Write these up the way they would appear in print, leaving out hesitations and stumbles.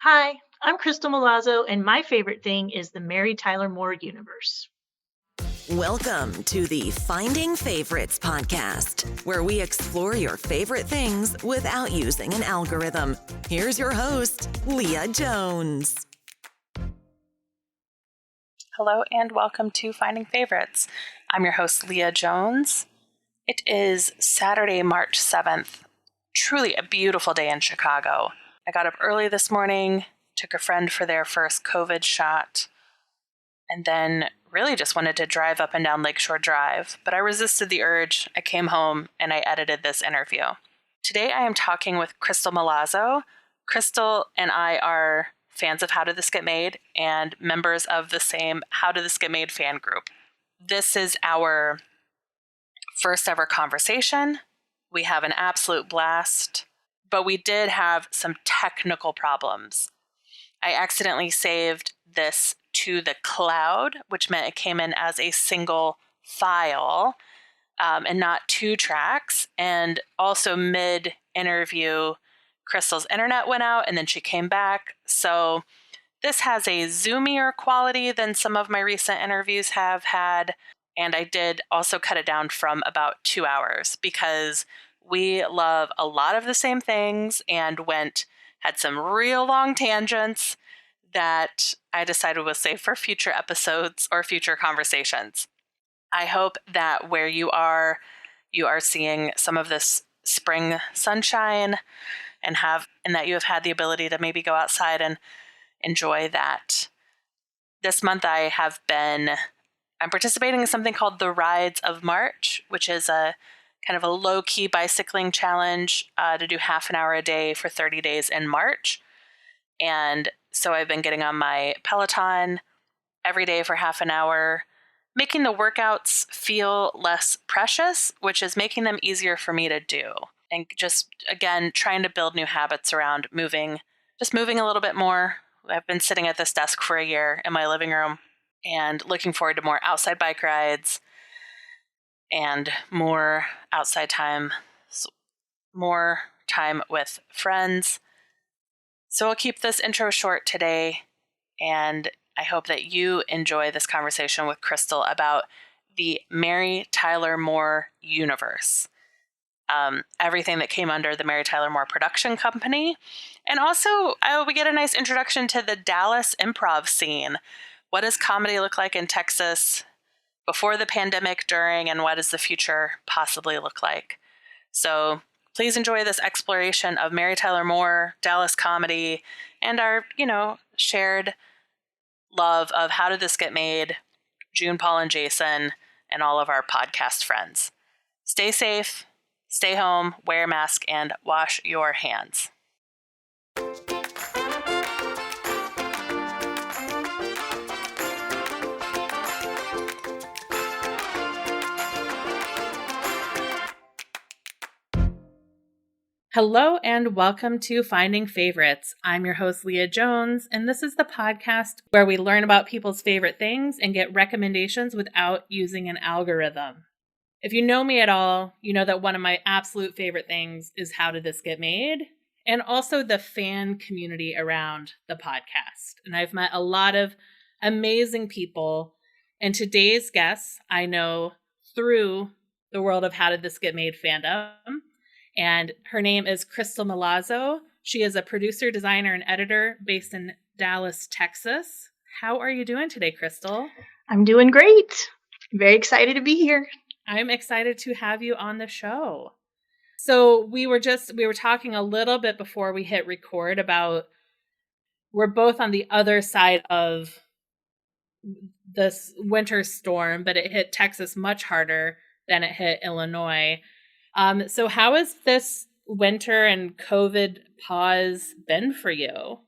Hi, I'm Kristal Milazzo, and my favorite thing is the Mary Tyler Moore universe. Welcome to the Finding Favorites podcast, where we explore your favorite things without using an algorithm. Here's your host, Leah Jones. Hello and welcome to Finding Favorites. I'm your host, Leah Jones. It is Saturday, March 7th. Truly a beautiful day in Chicago. I got up early this morning, took a friend for their first COVID shot, and then really just wanted to drive up and down Lakeshore Drive. But I resisted the urge. I came home and I edited this interview. Today I am talking with Kristal Milazzo. Kristal and I are fans of How Did This Get Made and members of the same How Did This Get Made fan group. This is our first ever conversation. We have an absolute blast, but we did have some technical problems. I accidentally saved this to the cloud, which meant it came in as a single file and not two tracks. And also mid-interview, Kristal's internet went out and then she came back. So this has a zoomier quality than some of my recent interviews have had. And I did also cut it down from about 2 hours because we love a lot of the same things and had some real long tangents that I decided was safe for future episodes or future conversations. I hope that where you are seeing some of this spring sunshine and that you have had the ability to maybe go outside and enjoy that. This month I'm participating in something called the Rides of March, which is a kind of a low-key bicycling challenge to do half an hour a day for 30 days in March. And so I've been getting on my Peloton every day for half an hour, making the workouts feel less precious, which is making them easier for me to do. And just, again, trying to build new habits around moving a little bit more. I've been sitting at this desk for a year in my living room and looking forward to more outside bike rides and more outside time, more time with friends. So I'll keep this intro short today, and I hope that you enjoy this conversation with Kristal about the Mary Tyler Moore universe. Everything that came under the Mary Tyler Moore production company. And also, we get a nice introduction to the Dallas improv scene. What does comedy look like in Texas before the pandemic, during, and what does the future possibly look like? So please enjoy this exploration of Mary Tyler Moore, Dallas comedy, and our, shared love of How Did This Get Made, June, Paul, and Jason, and all of our podcast friends. Stay safe, stay home, wear a mask, and wash your hands. Hello and welcome to Finding Favorites. I'm your host, Leah Jones, and this is the podcast where we learn about people's favorite things and get recommendations without using an algorithm. If you know me at all, you know that one of my absolute favorite things is How Did This Get Made? And also the fan community around the podcast. And I've met a lot of amazing people, and today's guests I know through the world of How Did This Get Made fandom. And her name is Kristal Milazzo. She is a producer, designer, and editor based in Dallas, Texas. How are you doing today, Kristal? I'm doing great. Very excited to be here. I'm excited to have you on the show. So we were talking a little bit before we hit record about we're both on the other side of this winter storm, but it hit Texas much harder than it hit Illinois. So how has this winter and COVID pause been for you?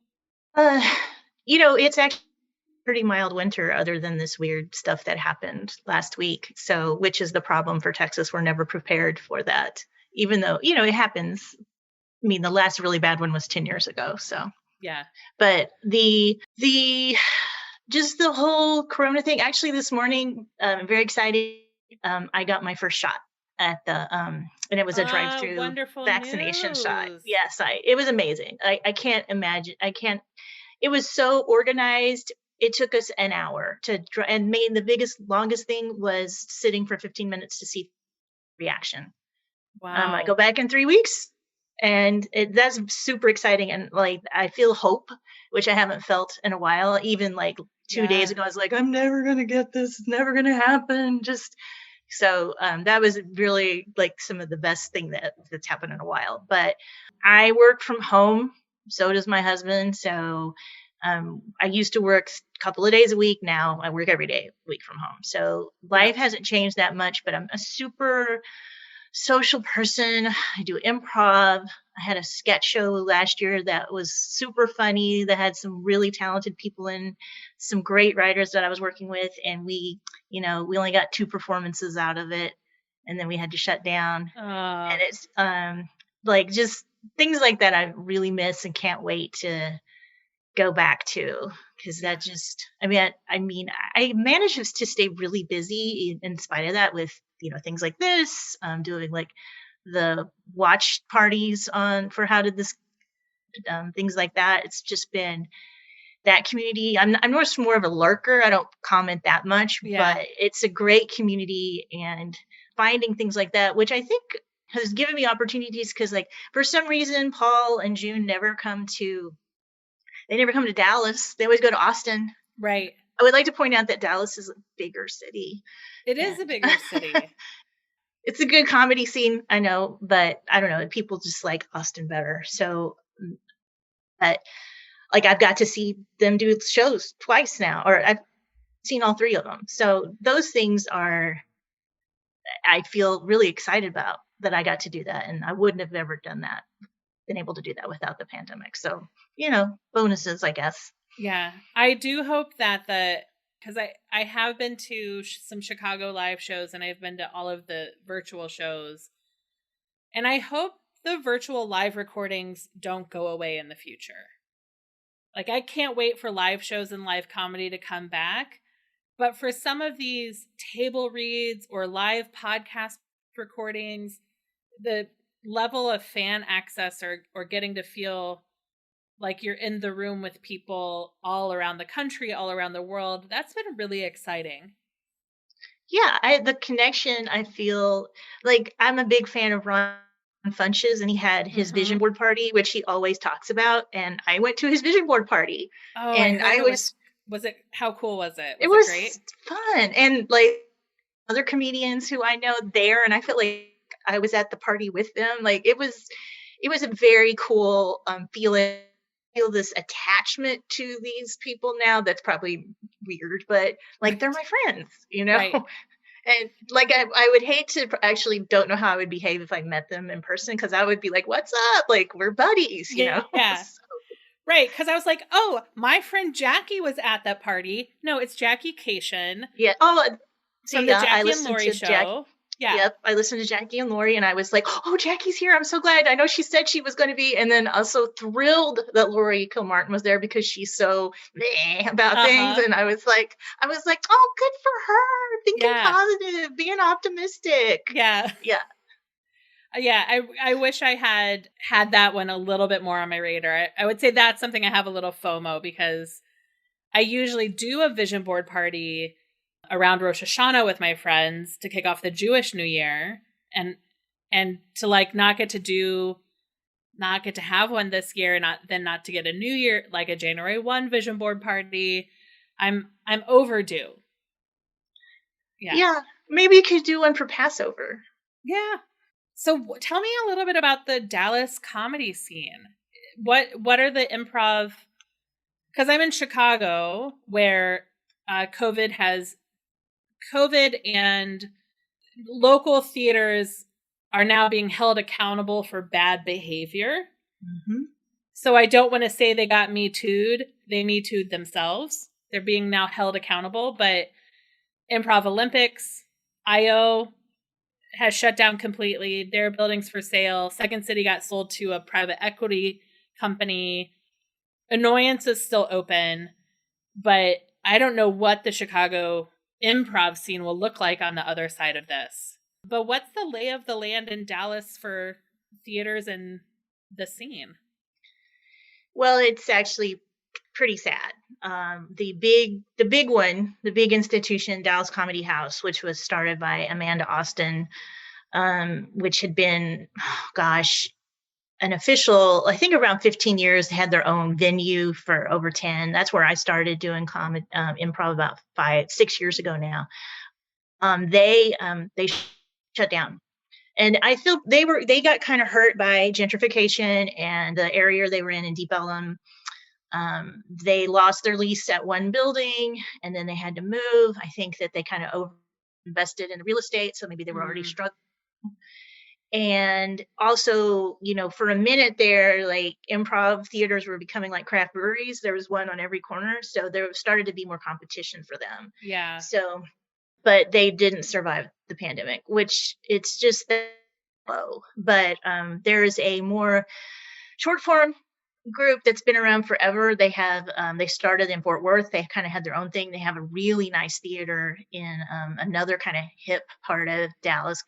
It's actually a pretty mild winter other than this weird stuff that happened last week. So, which is the problem for Texas. We're never prepared for that, even though, it happens. I mean, the last really bad one was 10 years ago. So, yeah. But just the whole Corona thing, actually this morning, I'm very excited. I got my first shot at the and it was a drive-through Wonderful vaccination shot. news. Yes, it was amazing. I can't imagine. It was so organized. It took us an hour and made the longest thing was sitting for 15 minutes to see reaction. I go Wow. back in 3 weeks, and that's super exciting, and, like, I feel hope, which I haven't felt in a while. Even, like, 2 days Yeah. ago, I was like, "I'm never gonna get this. It's never gonna happen." Just so, that was really, like, some of the best thing that's happened in a while. But I work from home, so does my husband, so, I used to work a couple of days a week. Now I work every day a week from home. So life Yep. hasn't changed that much, but I'm a super social person. I do improv. I had a sketch show last year that was super funny, that had some really talented people in, some great writers that I was working with. And we only got 2 performances out of it. And then we had to shut down. And it's like just things like that I really miss and can't wait to go back to, because Yeah. that just I managed to stay really busy in spite of that, with things like this, doing like the watch parties on for how did this, things like that. It's just been that community. I'm just more of a lurker. I don't comment that much, but Yeah. it's a great community, and finding things like that, which I think has given me opportunities, because like for some reason Paul and June never come to Dallas. They always go to Austin. Right. I would like to point out that Dallas is a bigger city, It is a and bigger city. it's a good comedy scene, I know, but I don't know, people just like Austin better. So, but like I've got to see them do shows twice now, or I've seen all 3 of them. So those things I feel really excited about, that I got to do that, and I wouldn't have ever been able to do that without the pandemic. So, bonuses, I guess. Yeah. I do hope that because I have been to some Chicago live shows, and I've been to all of the virtual shows. And I hope the virtual live recordings don't go away in the future. Like, I can't wait for live shows and live comedy to come back. But for some of these table reads or live podcast recordings, the level of fan access or getting to feel like you're in the room with people all around the country, all around the world, that's been really exciting. Yeah, the connection, I feel like I'm a big fan of Ron Funches, and he had his vision Mm-hmm. board party, which he always talks about, and I went to his vision board party, Oh, I and heard it was it, how cool was it? it Was it great? was fun, and like other comedians who I know there, and I felt like I was at the party with them. Like it was a very cool feeling. Feel this attachment to these people now. That's probably weird, but like they're Right. my friends. Right. And like I would hate to actually don't know how I would behave if I met them in person, because I would be like, "What's up? Like we're buddies." Yeah. Right. Because I was like, oh, my friend Jackie was at that party. No, it's Jackie Cation Yeah. Oh, from see, the I Jackie and listened Laurie to Jack. show. Yeah. Yep, I listened to Jackie and Laurie, and I was like, "Oh, Jackie's here! I'm so glad. I know she said she was going to be," and then also thrilled that Laurie Kilmartin was there, because she's so meh about things, Uh-huh. and I was like, "Oh, good for her! Thinking Yeah. positive, being optimistic." Yeah. Yeah, Yeah. I wish I had that one a little bit more on my radar. I would say that's something I have a little FOMO, because I usually do a vision board party around Rosh Hashanah with my friends to kick off the Jewish New Year, and to like not get to have one this year, and not to get a New Year, like a January 1 vision board party. I'm overdue. yeah. Maybe you could do one for Passover. Yeah. So tell me a little bit about the Dallas comedy scene. What are the improv? Because I'm in Chicago, where COVID and local theaters are now being held accountable for bad behavior. Mm-hmm. So I don't want to say they got Me Too'd. They Me Too'd themselves. They're being now held accountable. But Improv Olympics, IO has shut down completely. Their building's for sale. Second City got sold to a private equity company. Annoyance is still open. But I don't know what the Chicago improv scene will look like on the other side of this. But what's the lay of the land in Dallas for theaters and the scene? Well, it's actually pretty sad. The big institution, Dallas Comedy House, which was started by Amanda Austin, which had been, oh gosh, an official, I think around 15 years. They had their own venue for over 10. That's where I started doing improv about 6 years ago now. They shut down. And I feel they got kind of hurt by gentrification and the area they were in Deep Ellum. They lost their lease at one building and then they had to move. I think that they kind of over invested in real estate, so maybe they were already struggling. And also, for a minute there, like improv theaters were becoming like craft breweries. There was one on every corner, so there started to be more competition for them. Yeah. So, but they didn't survive the pandemic, which it's just that low. But there is a more short form group that's been around forever. They started in Fort Worth. They kind of had their own thing. They have a really nice theater in another kind of hip part of Dallas,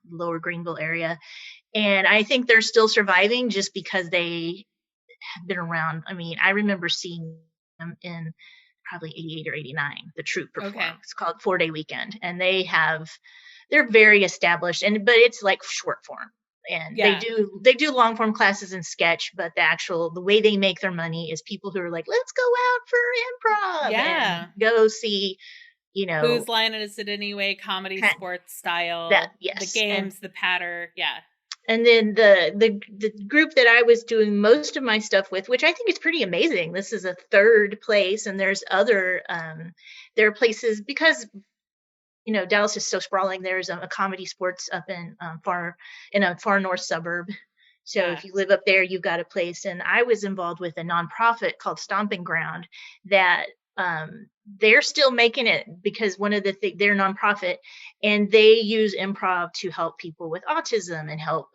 lower Greenville area. And I think they're still surviving just because they have been around. I mean, I remember seeing them in probably 88 or 89, the troupe perform. Okay. It's called 4-Day Weekend. And they're very established, but it's like short form. And they do long form classes and sketch, but the way they make their money is people who are like, let's go out for improv and go see, Whose Line Is It Anyway? Comedy, sports style, the games, the patter. Yeah. And then the group that I was doing most of my stuff with, which I think is pretty amazing. This is a third place, and there's other there are places because Dallas is so sprawling. There's a comedy sports up in a far north suburb. So if you live up there, you've got a place. And I was involved with a nonprofit called Stomping Ground that they're still making it because they're nonprofit and they use improv to help people with autism and help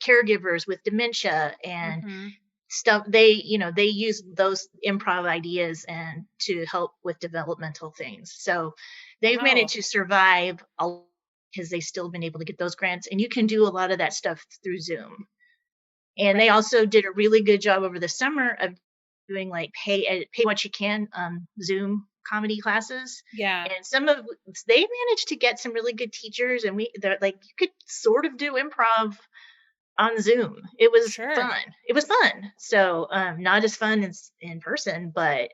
caregivers with dementia and stuff. They use those improv ideas and to help with developmental things. So they've managed to survive because they've still been able to get those grants, and you can do a lot of that stuff through Zoom. And they also did a really good job over the summer of doing like pay what you can Zoom comedy classes. Yeah. And they managed to get some really good teachers, and they're like, you could sort of do improv on Zoom. It was fun. It was fun. So not as fun as in person, but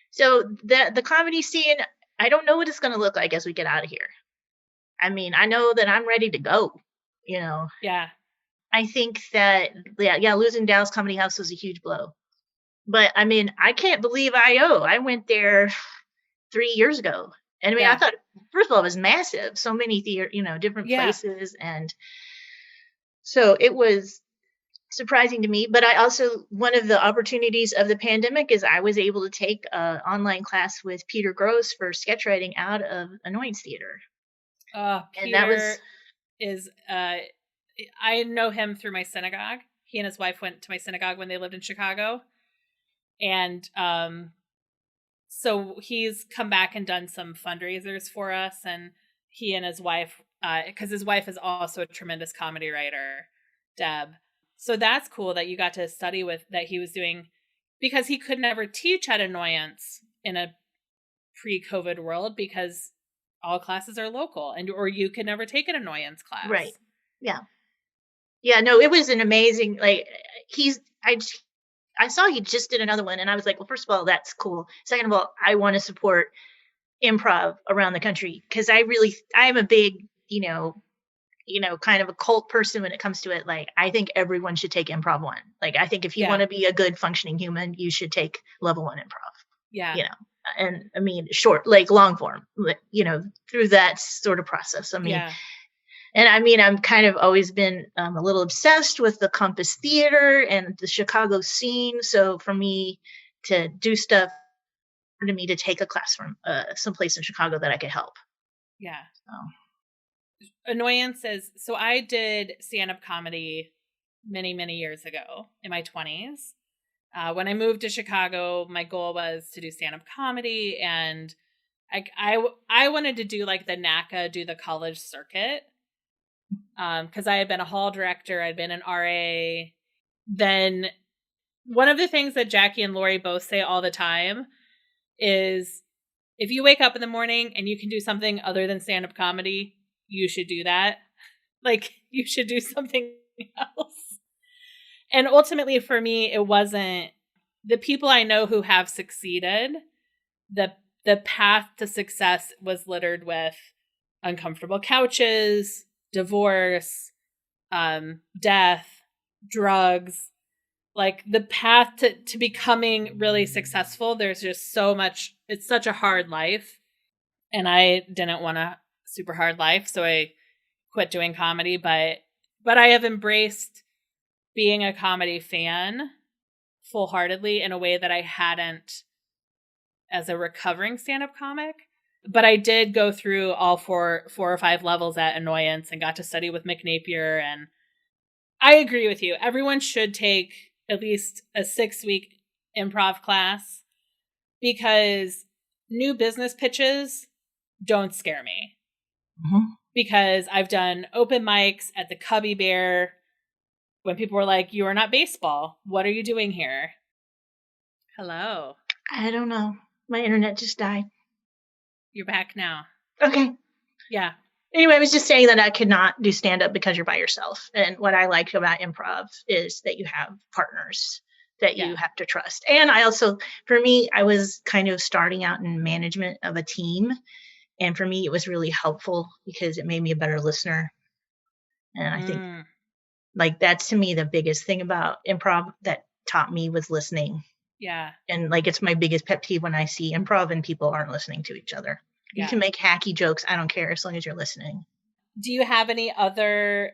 so the comedy scene, I don't know what it's going to look like as we get out of here. I mean, I know that I'm ready to go, Yeah. I think that, losing Dallas Comedy House was a huge blow. But I mean, I can't believe I went there 3 years ago. And I mean, I thought, first of all, it was massive. So many different places. And so it was surprising to me. But one of the opportunities of the pandemic is I was able to take an online class with Peter Gross for sketch writing out of Annoyance Theater. Peter and that is, I know him through my synagogue. He and his wife went to my synagogue when they lived in Chicago. And so he's come back and done some fundraisers for us. And he and his wife, because his wife is also a tremendous comedy writer, Deb. So that's cool that you got to study with that he was doing, because he could never teach at Annoyance in a pre-COVID world because all classes are local, or you could never take an Annoyance class. Right. Yeah. Yeah. No, it was an amazing, I saw he just did another one and I was like, well, first of all, that's cool. Second of all, I want to support improv around the country because I'm a big, kind of a cult person when it comes to it. Like, I think everyone should take improv 1. Like, I think if you want to be a good functioning human, you should take level 1 improv. Yeah. And I mean, long form, through that sort of process. I mean, and I mean, I'm kind of always been a little obsessed with the Compass Theater and the Chicago scene. So for me to do stuff, to me to take a class from someplace in Chicago that I could help. Yeah. Annoyance is, so I did stand-up comedy many, many years ago in my 20s. When I moved to Chicago, my goal was to do stand-up comedy, and I wanted to do like the NACA, do the college circuit. because I had been a hall director, I'd been an RA. Then one of the things that Jackie and Lori both say all the time is, if you wake up in the morning and you can do something other than stand-up comedy, you should do that. Like, you should do something else. And ultimately for me, it wasn't the people I know who have succeeded. The path to success was littered with uncomfortable couches, divorce, death, drugs. Like, the path to becoming really successful, there's just so much. It's such a hard life. And I didn't want a super hard life, so I quit doing comedy. But I have embraced being a comedy fan full-heartedly in a way that I hadn't as a recovering stand-up comic. But I did go through all four or five levels at Annoyance and got to study with Mick Napier. And I agree with you. Everyone should take at least a 6-week improv class, because new business pitches don't scare me. Mm-hmm. Because I've done open mics at the Cubby Bear when people were like, "You are not baseball. What are you doing here?" Hello. I don't know. My internet just died. You're back now. Okay. Yeah. Anyway, I was just saying that I could not do stand-up because you're by yourself. And what I like about improv is that you have partners that you have to trust. And I also, for me, I was kind of starting out in management of a team. And for me, it was really helpful because it made me a better listener. And I think, like, that's to me the biggest thing about improv that taught me was listening. Yeah. And like, it's my biggest pet peeve when I see improv and people aren't listening to each other. You can make hacky jokes. I don't care as long as you're listening. Do you have any other...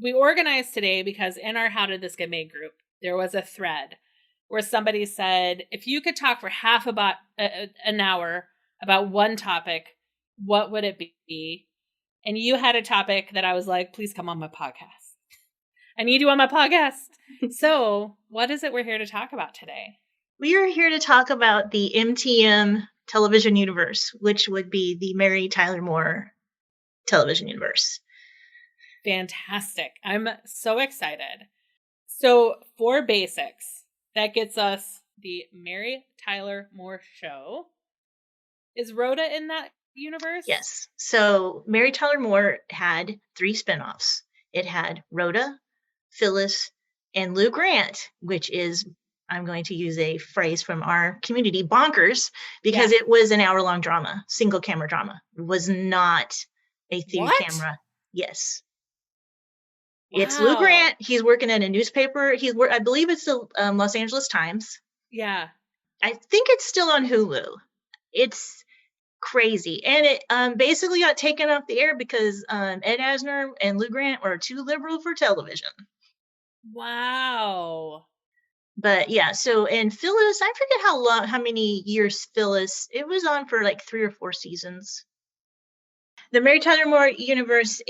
We organized today because in our How Did This Get Made group, there was a thread where somebody said, if you could talk for half about an hour about one topic, what would it be? And you had a topic that I was like, please come on my podcast. I need you on my podcast. So what is it we're here to talk about today? We are here to talk about the MTM television universe, which would be the Mary Tyler Moore television universe. Fantastic. I'm so excited. So for basics, that gets us the Mary Tyler Moore show. Is Rhoda in that universe? Yes. So Mary Tyler Moore had 3 spinoffs. It had Rhoda, Phyllis, and Lou Grant, which is, I'm going to use a phrase from our community, bonkers, because it was an hour-long drama, single camera drama. It was not a through camera. Yes. Wow. It's Lou Grant. He's working at a newspaper. I believe it's the Los Angeles Times. Yeah. I think it's still on Hulu. It's crazy. And it basically got taken off the air because Ed Asner and Lou Grant were too liberal for television. Wow. But yeah, so, and Phyllis, I forget how many years Phyllis, it was on for like 3 or 4 seasons. The Mary Tyler Moore universe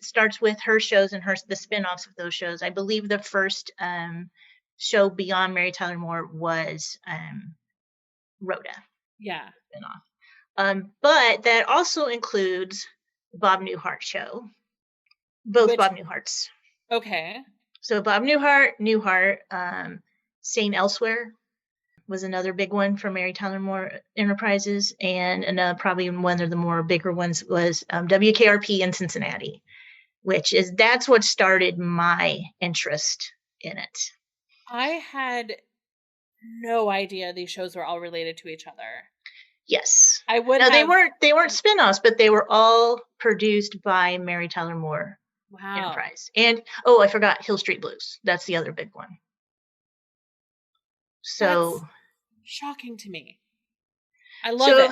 starts with her shows and the spinoffs of those shows. I believe the first show beyond Mary Tyler Moore was Rhoda. Yeah. Spinoff. But that also includes Bob Newhart show. Both Bob Newharts. Okay. So Bob Newhart, St. Elsewhere was another big one for Mary Tyler Moore Enterprises, and probably one of the more bigger ones was WKRP in Cincinnati, that's what started my interest in it. I had no idea these shows were all related to each other. Yes. I would. No, they weren't spin-offs, but they were all produced by Mary Tyler Moore Enterprise. And I forgot Hill Street Blues. That's the other big one. So that's shocking to me. I love it.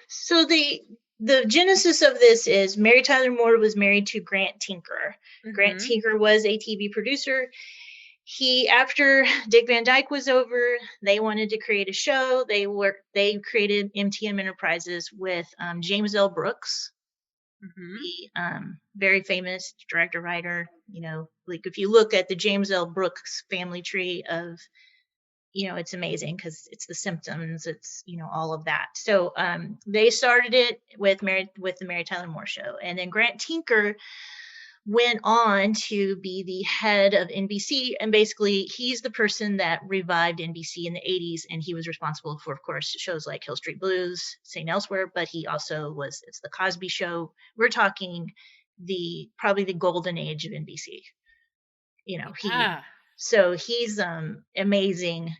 So the genesis of this is Mary Tyler Moore was married to Grant Tinker. Mm-hmm. Grant Tinker was a TV producer. After Dick Van Dyke was over, they wanted to create a show. They created MTM Enterprises with James L. Brooks the very famous director writer. Like if you look at the James L. Brooks family tree of, it's amazing because it's The Symptoms, it's all of that. So they started it with the Mary Tyler Moore Show, and then Grant Tinker went on to be the head of NBC, and basically he's the person that revived NBC in the 80s, and he was responsible for, of course, shows like Hill Street Blues, St. Elsewhere, but he also it's the Cosby Show. We're talking probably the golden age of NBC. He's amazing,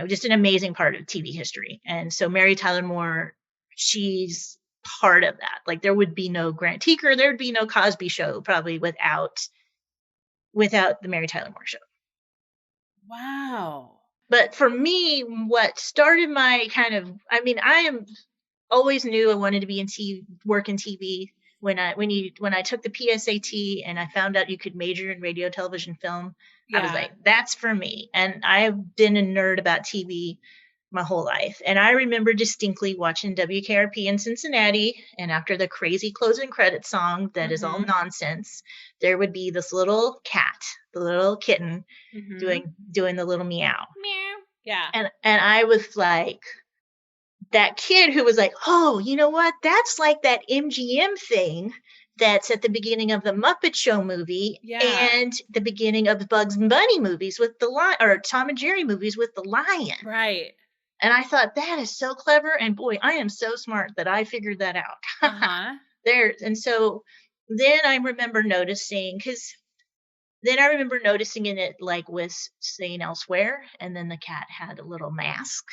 just an amazing part of TV history. And so Mary Tyler Moore, she's part of that. Like there would be no Grant Tinker, there would be no Cosby Show probably without the Mary Tyler Moore Show. Wow. But for me, what started my I always knew I wanted to be work in TV. When I took the PSAT and I found out you could major in radio, television, film, I was like, that's for me. And I've been a nerd about TV my whole life. And I remember distinctly watching WKRP in Cincinnati, and after the crazy closing credits song that is all nonsense, there would be this little cat, the little kitten, doing the little meow. Meow. Yeah. And I was like, that kid who was like, oh, you know what? That's like that MGM thing that's at the beginning of the Muppet Show movie and the beginning of the Bugs Bunny movies with the lion, or Tom and Jerry movies with the lion. Right. And I thought, that is so clever. And boy, I am so smart that I figured that out. And so then I remember noticing, in it like with St. Elsewhere, and then the cat had a little mask.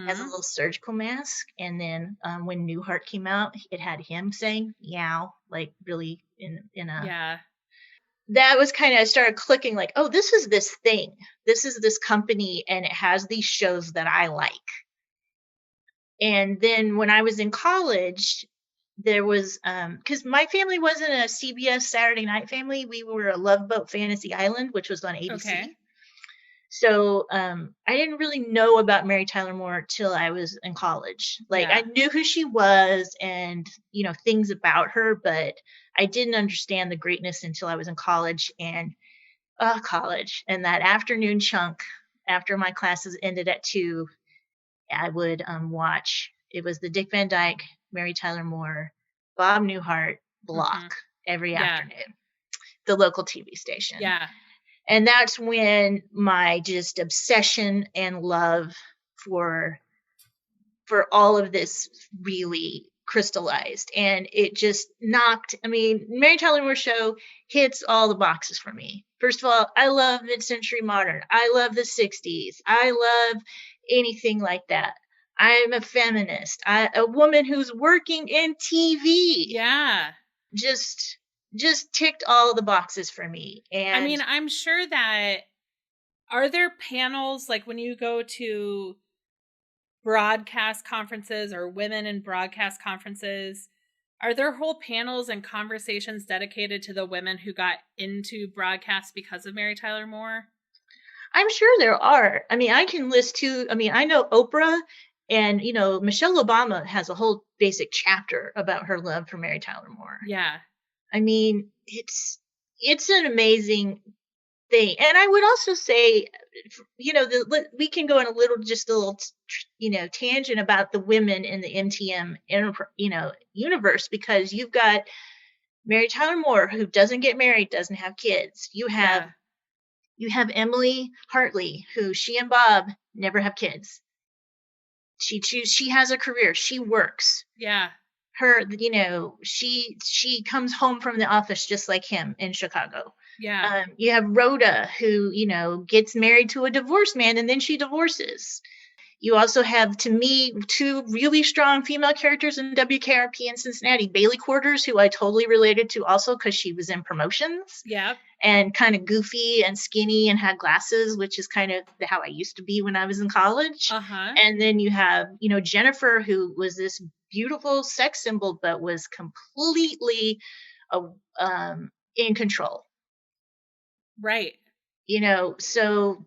Has a little surgical mask. And then when Newhart came out, it had him saying meow, like really in a that was kind of, I started clicking like, oh, this is this thing. This is this company, and it has these shows that I like. And then when I was in college, there was, because my family wasn't a CBS Saturday night family. We were a Love Boat Fantasy Island, which was on ABC. Okay. So I didn't really know about Mary Tyler Moore till I was in college. Like I knew who she was and, things about her, but I didn't understand the greatness until I was in college. And that afternoon chunk after my classes ended at 2, I would watch. It was the Dick Van Dyke, Mary Tyler Moore, Bob Newhart block every afternoon, the local TV station. Yeah. And that's when my just obsession and love for all of this really crystallized. And it just Mary Tyler Moore Show hits all the boxes for me. First of all, I love mid-century modern. I love the 60s. I love anything like that. I'm a feminist. A woman who's working in TV. Yeah. Just ticked all the boxes for me. And I'm sure that, are there panels like when you go to broadcast conferences or women in broadcast conferences, are there whole panels and conversations dedicated to the women who got into broadcast because of Mary Tyler Moore? I'm sure there are. I can list two. I know Oprah and, Michelle Obama has a whole basic chapter about her love for Mary Tyler Moore. Yeah. It's an amazing thing. And I would also say, we can go on a little tangent about the women in the MTM, universe, because you've got Mary Tyler Moore, who doesn't get married, doesn't have kids. You have Emily Hartley, who she and Bob never have kids. She has a career. She works. Yeah. Her, she comes home from the office just like him in Chicago. Yeah. You have Rhoda, who, gets married to a divorced man and then she divorces. You also have, to me, two really strong female characters in WKRP in Cincinnati. Bailey Quarters, who I totally related to also because she was in promotions. Yeah. And kind of goofy and skinny and had glasses, which is kind of how I used to be when I was in college. Uh-huh. And then you have, Jennifer, who was this beautiful sex symbol, but was completely in control. Right. So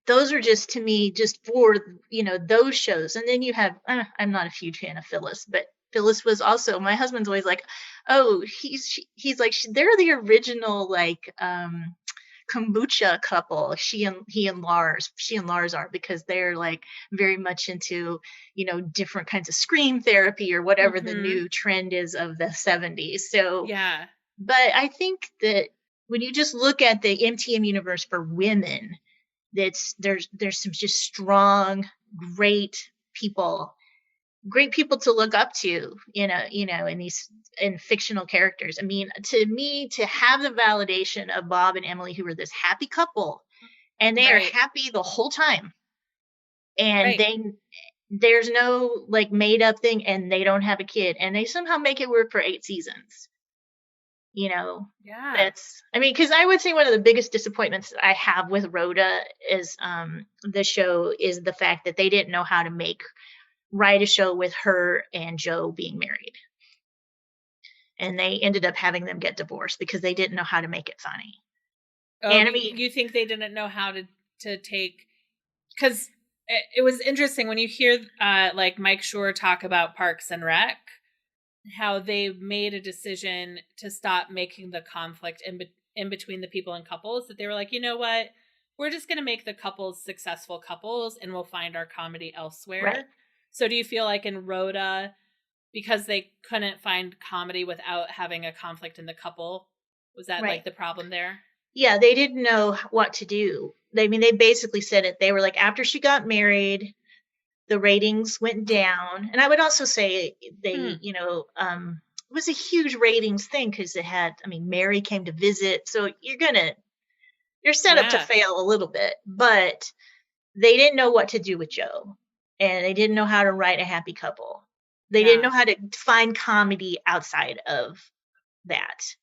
those are to me, just for, those shows. And then you have, I'm not a huge fan of Phyllis, but Phyllis was also, my husband's always like, oh, he's like, they're the original, like, kombucha couple. She and Lars are, because they're like very much into, different kinds of scream therapy or whatever the Mm-hmm. new trend is of the 70s. So, Yeah. but I think that when you just look at the MTM universe for women, there's some just strong, great people to look up to, in these, in fictional characters. I mean, to me, to have the validation of Bob and Emily, who are this happy couple, and they are Right. happy the whole time, and Right. there's no like made up thing, and they don't have a kid, and they somehow make it work for 8 seasons. Yeah. That's, I mean, because I would say one of the biggest disappointments I have with Rhoda is, the show, is the fact that they didn't know how to write a show with her and Joe being married. And they ended up having them get divorced because they didn't know how to make it funny. Oh, And I mean, you think they didn't know how to take, because it was interesting when you hear like Mike Schur talk about Parks and Rec, how they made a decision to stop making the conflict in between the people and couples, that they were like, you know what, we're just going to make the couples successful couples and we'll find our comedy elsewhere. right. So do you feel like in Rhoda, because they couldn't find comedy without having a conflict in the couple, was that Right. like the problem there? Yeah, they didn't know what to do. They basically said it. They were like, after she got married, the ratings went down. And I would also say they, it was a huge ratings thing because Mary came to visit. So you're set up to fail a little bit, but they didn't know what to do with Joe, and they didn't know how to write a happy couple. They didn't know how to find comedy outside of that,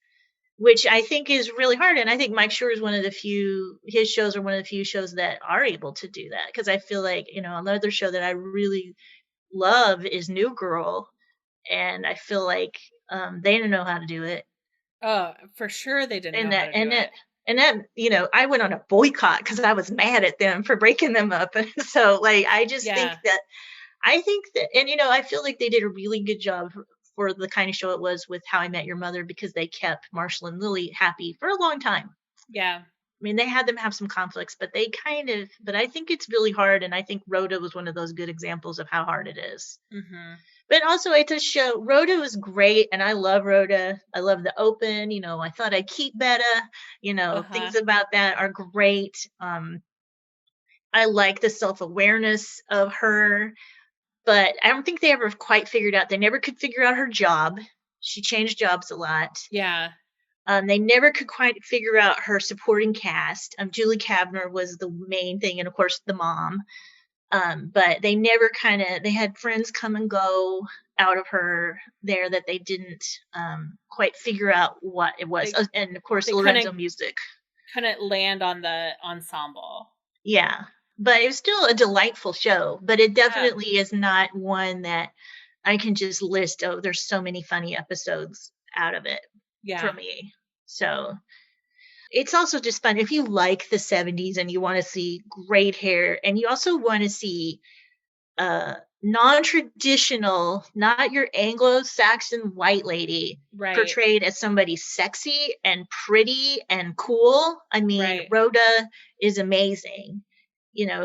which I think is really hard. And I think Mike Schur is his shows are one of the few shows that are able to do that. Because I feel like, another show that I really love is New Girl. And I feel like they didn't know how to do it. Oh, for sure they didn't know how to do it. And that, I went on a boycott because I was mad at them for breaking them up. And so, like, I just think that, and, I feel like they did a really good job for the kind of show it was with How I Met Your Mother, because they kept Marshall and Lily happy for a long time. Yeah. I mean, they had them have some conflicts, but but I think it's really hard. And I think Rhoda was one of those good examples of how hard it is. Mm-hmm. But also, it's a show. Rhoda was great, and I love Rhoda. I love the open. I thought I'd keep better. Things about that are great. I like the self-awareness of her, but I don't think they ever quite figured out. They never could figure out her job. She changed jobs a lot. Yeah. They never could quite figure out her supporting cast. Julie Kavner was the main thing, and of course the mom. But they never they had friends come and go out of her there that they didn't quite figure out what it was. And of course, Lorenzo Music couldn't land on the ensemble. Yeah, but it was still a delightful show. But it definitely is not one that I can just list. Oh, there's so many funny episodes out of it for me. So it's also just fun if you like the 70s and you want to see great hair, and you also want to see non-traditional, not your Anglo-Saxon white lady portrayed as somebody sexy and pretty and cool. I mean, Rhoda is amazing.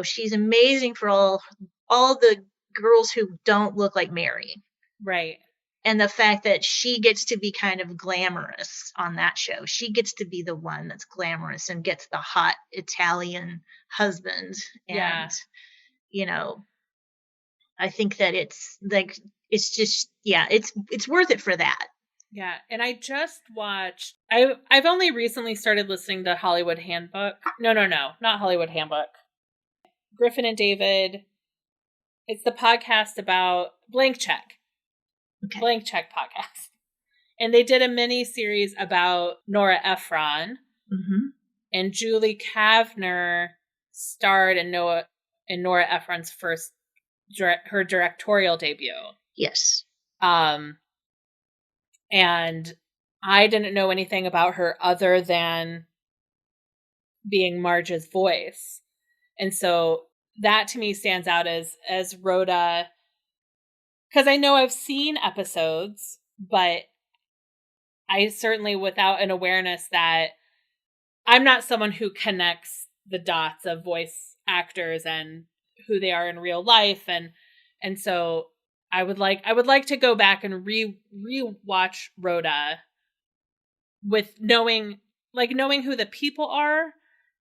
She's amazing for all the girls who don't look like Mary. Right. And the fact that she gets to be kind of glamorous on that show. She gets to be the one that's glamorous and gets the hot Italian husband. And, I think that it's like, it's just, it's worth it for that. Yeah. And I just watched, I've only recently started listening to Hollywood Handbook. No, not Hollywood Handbook. Griffin and David. It's the podcast about Blank Check. Okay. Blank Check podcast. And they did a mini series about Nora Ephron. Mm-hmm. And Julie Kavner starred in Nora Ephron's her directorial debut. Yes. And I didn't know anything about her other than being Marge's voice. And so that to me stands out as Rhoda because I know I've seen episodes, but I certainly, without an awareness that I'm not someone who connects the dots of voice actors and who they are in real life, and so I would like to go back and rewatch Rhoda with knowing who the people are,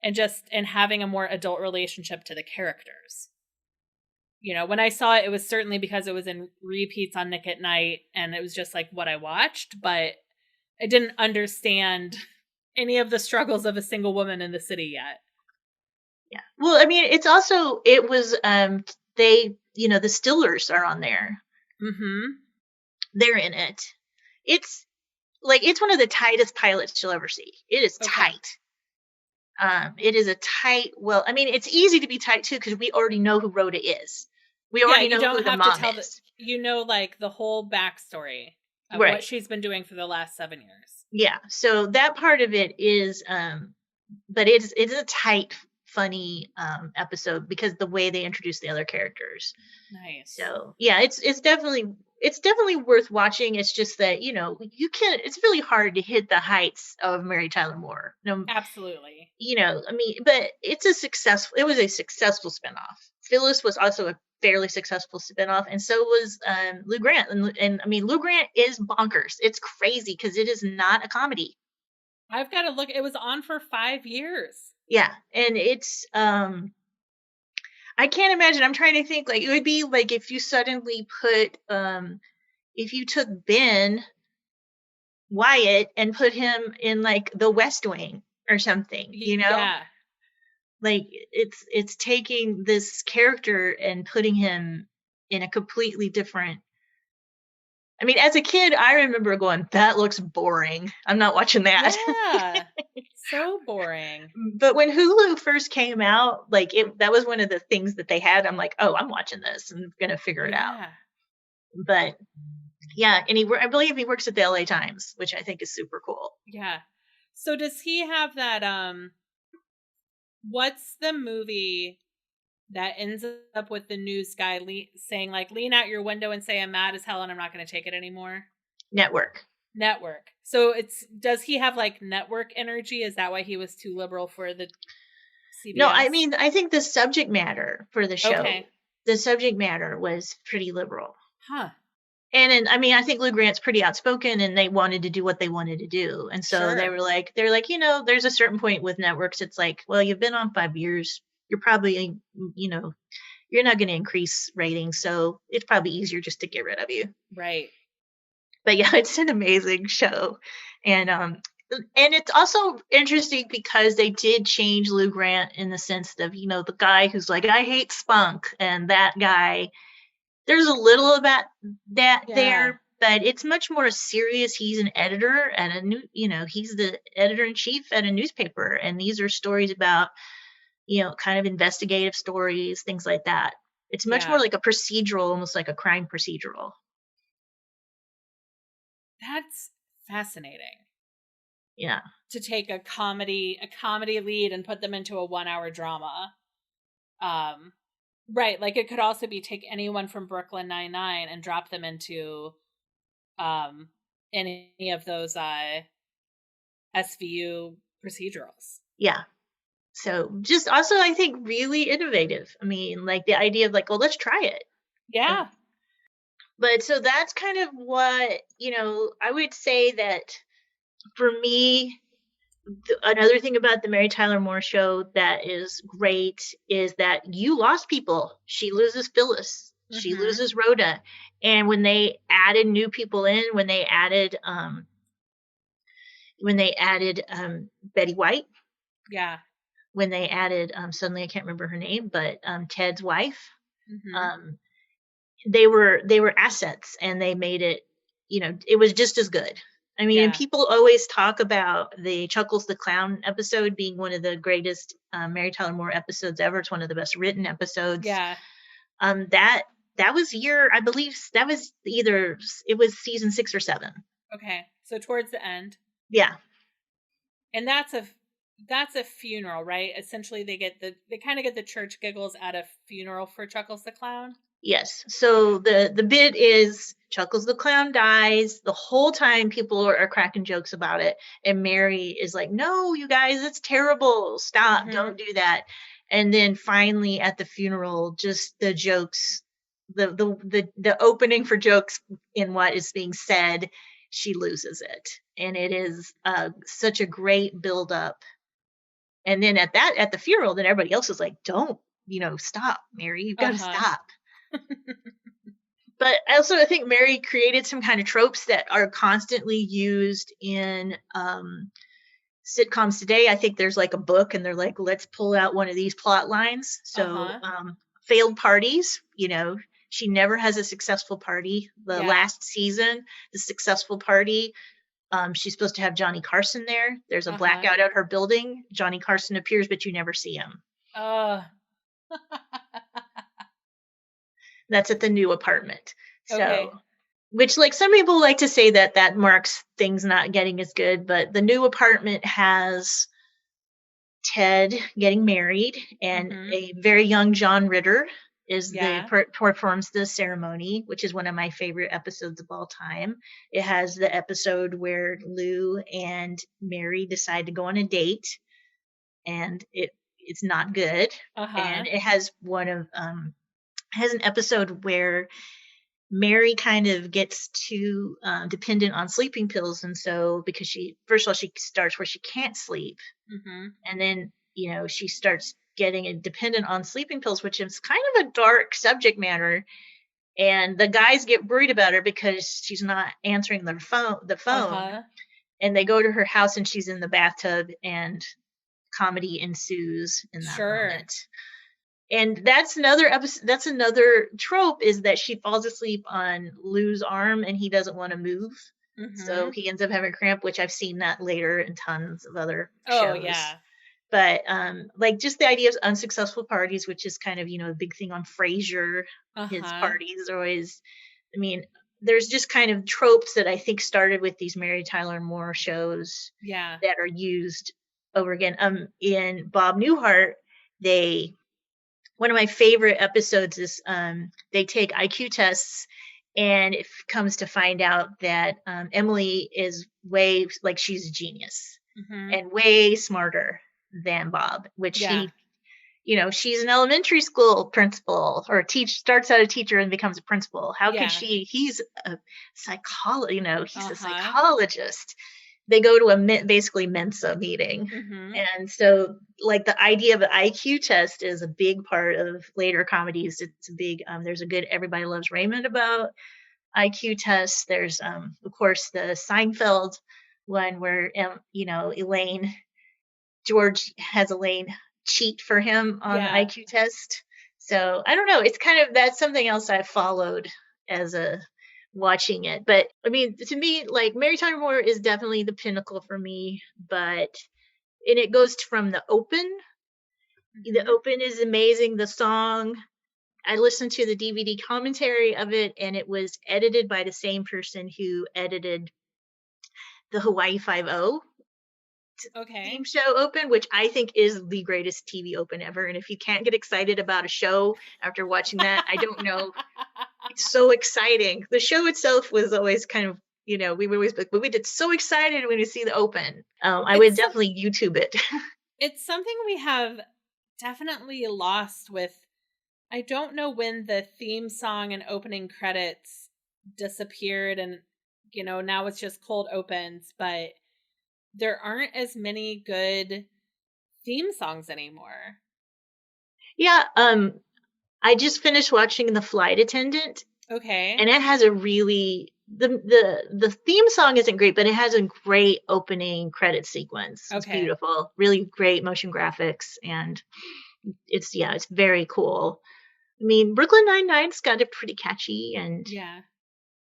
and having a more adult relationship to the characters. When I saw it, it was certainly because it was in repeats on Nick at Night, and it was just like what I watched, but I didn't understand any of the struggles of a single woman in the city yet. Yeah. Well, I mean, it was, the Stillers are on there. Mm-hmm. They're in it. It's one of the tightest pilots you'll ever see. It is tight. It is a tight, well, I mean, it's easy to be tight too, because we already know who Rhoda is. We already know who the mom is. The whole backstory of right. What she's been doing for the last 7 years. Yeah. So that part of it is, but it is a tight, funny episode because the way they introduce the other characters. Nice. So yeah, it's definitely worth watching. It's just that, it's really hard to hit the heights of Mary Tyler Moore. Absolutely. But it was a successful spinoff. Phyllis was also a fairly successful spinoff, and so was Lou Grant. And I mean, Lou Grant is bonkers. It's crazy because it is not a comedy. I've got to look. It was on for 5 years. Yeah, and it's I can't imagine. I'm trying to think, it would be like if you suddenly put if you took Ben Wyatt and put him in the West Wing or something, Yeah. It's taking this character and putting him in a completely different. I mean, as a kid, I remember going, that looks boring. I'm not watching that. Yeah. So boring. But when Hulu first came out, that was one of the things that they had. I'm like, oh, I'm watching this and going to figure it out. But yeah, and I believe he works at the LA Times, which I think is super cool. Yeah. So does he have that, what's the movie that ends up with the news guy saying, lean out your window and say, I'm mad as hell and I'm not going to take it anymore? Network. So does he have network energy? Is that why he was too liberal for the CBS? No, I mean, I think the subject matter for the show, the subject matter was pretty liberal. Huh. And I think Lou Grant's pretty outspoken, and they wanted to do what they wanted to do. And so they're like, there's a certain point with networks. It's like, well, you've been on 5 years. You're probably, you're not going to increase ratings. So it's probably easier just to get rid of you. Right. But yeah, it's an amazing show. And it's also interesting because they did change Lou Grant in the sense of, the guy who's like, I hate spunk, and that guy. There's a little about that there, but it's much more serious. He's an editor at he's the editor-in-chief at a newspaper. And these are stories about, kind of investigative stories, things like that. It's much more like a procedural, almost like a crime procedural. That's fascinating. Yeah. To take a comedy lead and put them into a 1-hour drama. Right, it could also be take anyone from Brooklyn Nine-Nine and drop them into any of those SVU procedurals. Yeah. So just also, I think, really innovative. I mean, the idea of well, let's try it. Yeah. But so that's kind of what, I would say that for me, another thing about the Mary Tyler Moore show that is great is that you lost people. She loses Phyllis. Mm-hmm. She loses Rhoda. And when they added new people in, when they added Betty White. Yeah. When they added, suddenly I can't remember her name, but Ted's wife. Mm-hmm. They were assets, and they made it, it was just as good. I mean, people always talk about the Chuckles the Clown episode being one of the greatest Mary Tyler Moore episodes ever. It's one of the best written episodes. Yeah. That was I believe that was it was season 6 or 7. Okay. So towards the end. Yeah. And that's a funeral, right? Essentially they kind of get the church giggles at a funeral for Chuckles the Clown. Yes. So the bit is Chuckles the clown dies. The whole time people are cracking jokes about it, and Mary is like, "No, you guys, it's terrible. Stop! Mm-hmm. Don't do that." And then finally at the funeral, just the jokes, the opening for jokes in what is being said, she loses it, and it is such a great build up. And then at the funeral, then everybody else is like, "Don't, stop, Mary. You've got to Uh-huh. stop." But I think Mary created some kind of tropes that are constantly used in sitcoms today. I think there's like a book, and they're like, let's pull out one of these plot lines. So, Uh-huh. failed parties, she never has a successful party. The Yeah. last season, the successful party, she's supposed to have Johnny Carson there. There's a Uh-huh. blackout at her building. Johnny Carson appears, but you never see him. Uh. That's at the new apartment. Okay. So, which, like, some people like to say that marks things not getting as good, but the new apartment has Ted getting married, and Mm-hmm. a very young John Ritter is Yeah. performs the ceremony, which is one of my favorite episodes of all time. It has the episode where Lou and Mary decide to go on a date, and it's not good. Uh-huh. And it has has an episode where Mary kind of gets too dependent on sleeping pills, and so because first of all she starts where she can't sleep, Mm-hmm. and then she starts getting dependent on sleeping pills, which is kind of a dark subject matter. And the guys get worried about her because she's not answering the phone, Uh-huh. and they go to her house and she's in the bathtub, and comedy ensues in that Sure. moment. And that's another episode. That's another trope, is that she falls asleep on Lou's arm and he doesn't want to move. So Mm-hmm. he ends up having a cramp, which I've seen that later in tons of other Oh, shows. yeah. But like just the idea of unsuccessful parties, which is kind of, a big thing on Frasier. His Uh-huh. parties are always, I mean, there's just kind of tropes that I think started with these Mary Tyler Moore shows Yeah. that are used over again. In Bob Newhart, they one of my favorite episodes is they take IQ tests, and it comes to find out that Emily is way, like, she's a genius Mm-hmm. and way smarter than Bob, which Yeah. she's an elementary school principal, or starts out a teacher and becomes a principal. How could Yeah. he's a he's a Uh-huh. psychologist. They go to a basically Mensa meeting. Mm-hmm. And so, like, the idea of an IQ test is a big part of later comedies. It's a big, there's a good Everybody Loves Raymond about IQ tests. There's, of course, the Seinfeld one where, George has Elaine cheat for him on the Yeah. IQ test. So I don't know. It's kind of, that's something else I followed as a watching it. But I mean, to me, like, Mary Tyler Moore is definitely the pinnacle for me. But and it goes from the open. The Mm-hmm. open is amazing. The song, I listened to the DVD commentary of it, and it was edited by the same person who edited the Hawaii Five-O theme Okay. show open, which I think is the greatest TV open ever. And if you can't get excited about a show after watching that, I don't know. It's so exciting. The show itself was always kind of, we would always be like, but we did so excited when we see the open. I would It's some- definitely YouTube it. it's something we have definitely lost with. I don't know when the theme song and opening credits disappeared, and now it's just cold opens, but there aren't as many good theme songs anymore. Yeah, I just finished watching The Flight Attendant, Okay. and it has a really, the theme song isn't great, but it has a great opening credit sequence. It's Okay. beautiful, really great motion graphics, and it's very cool. I mean, Brooklyn Nine-Nine's got it pretty catchy, and Yeah.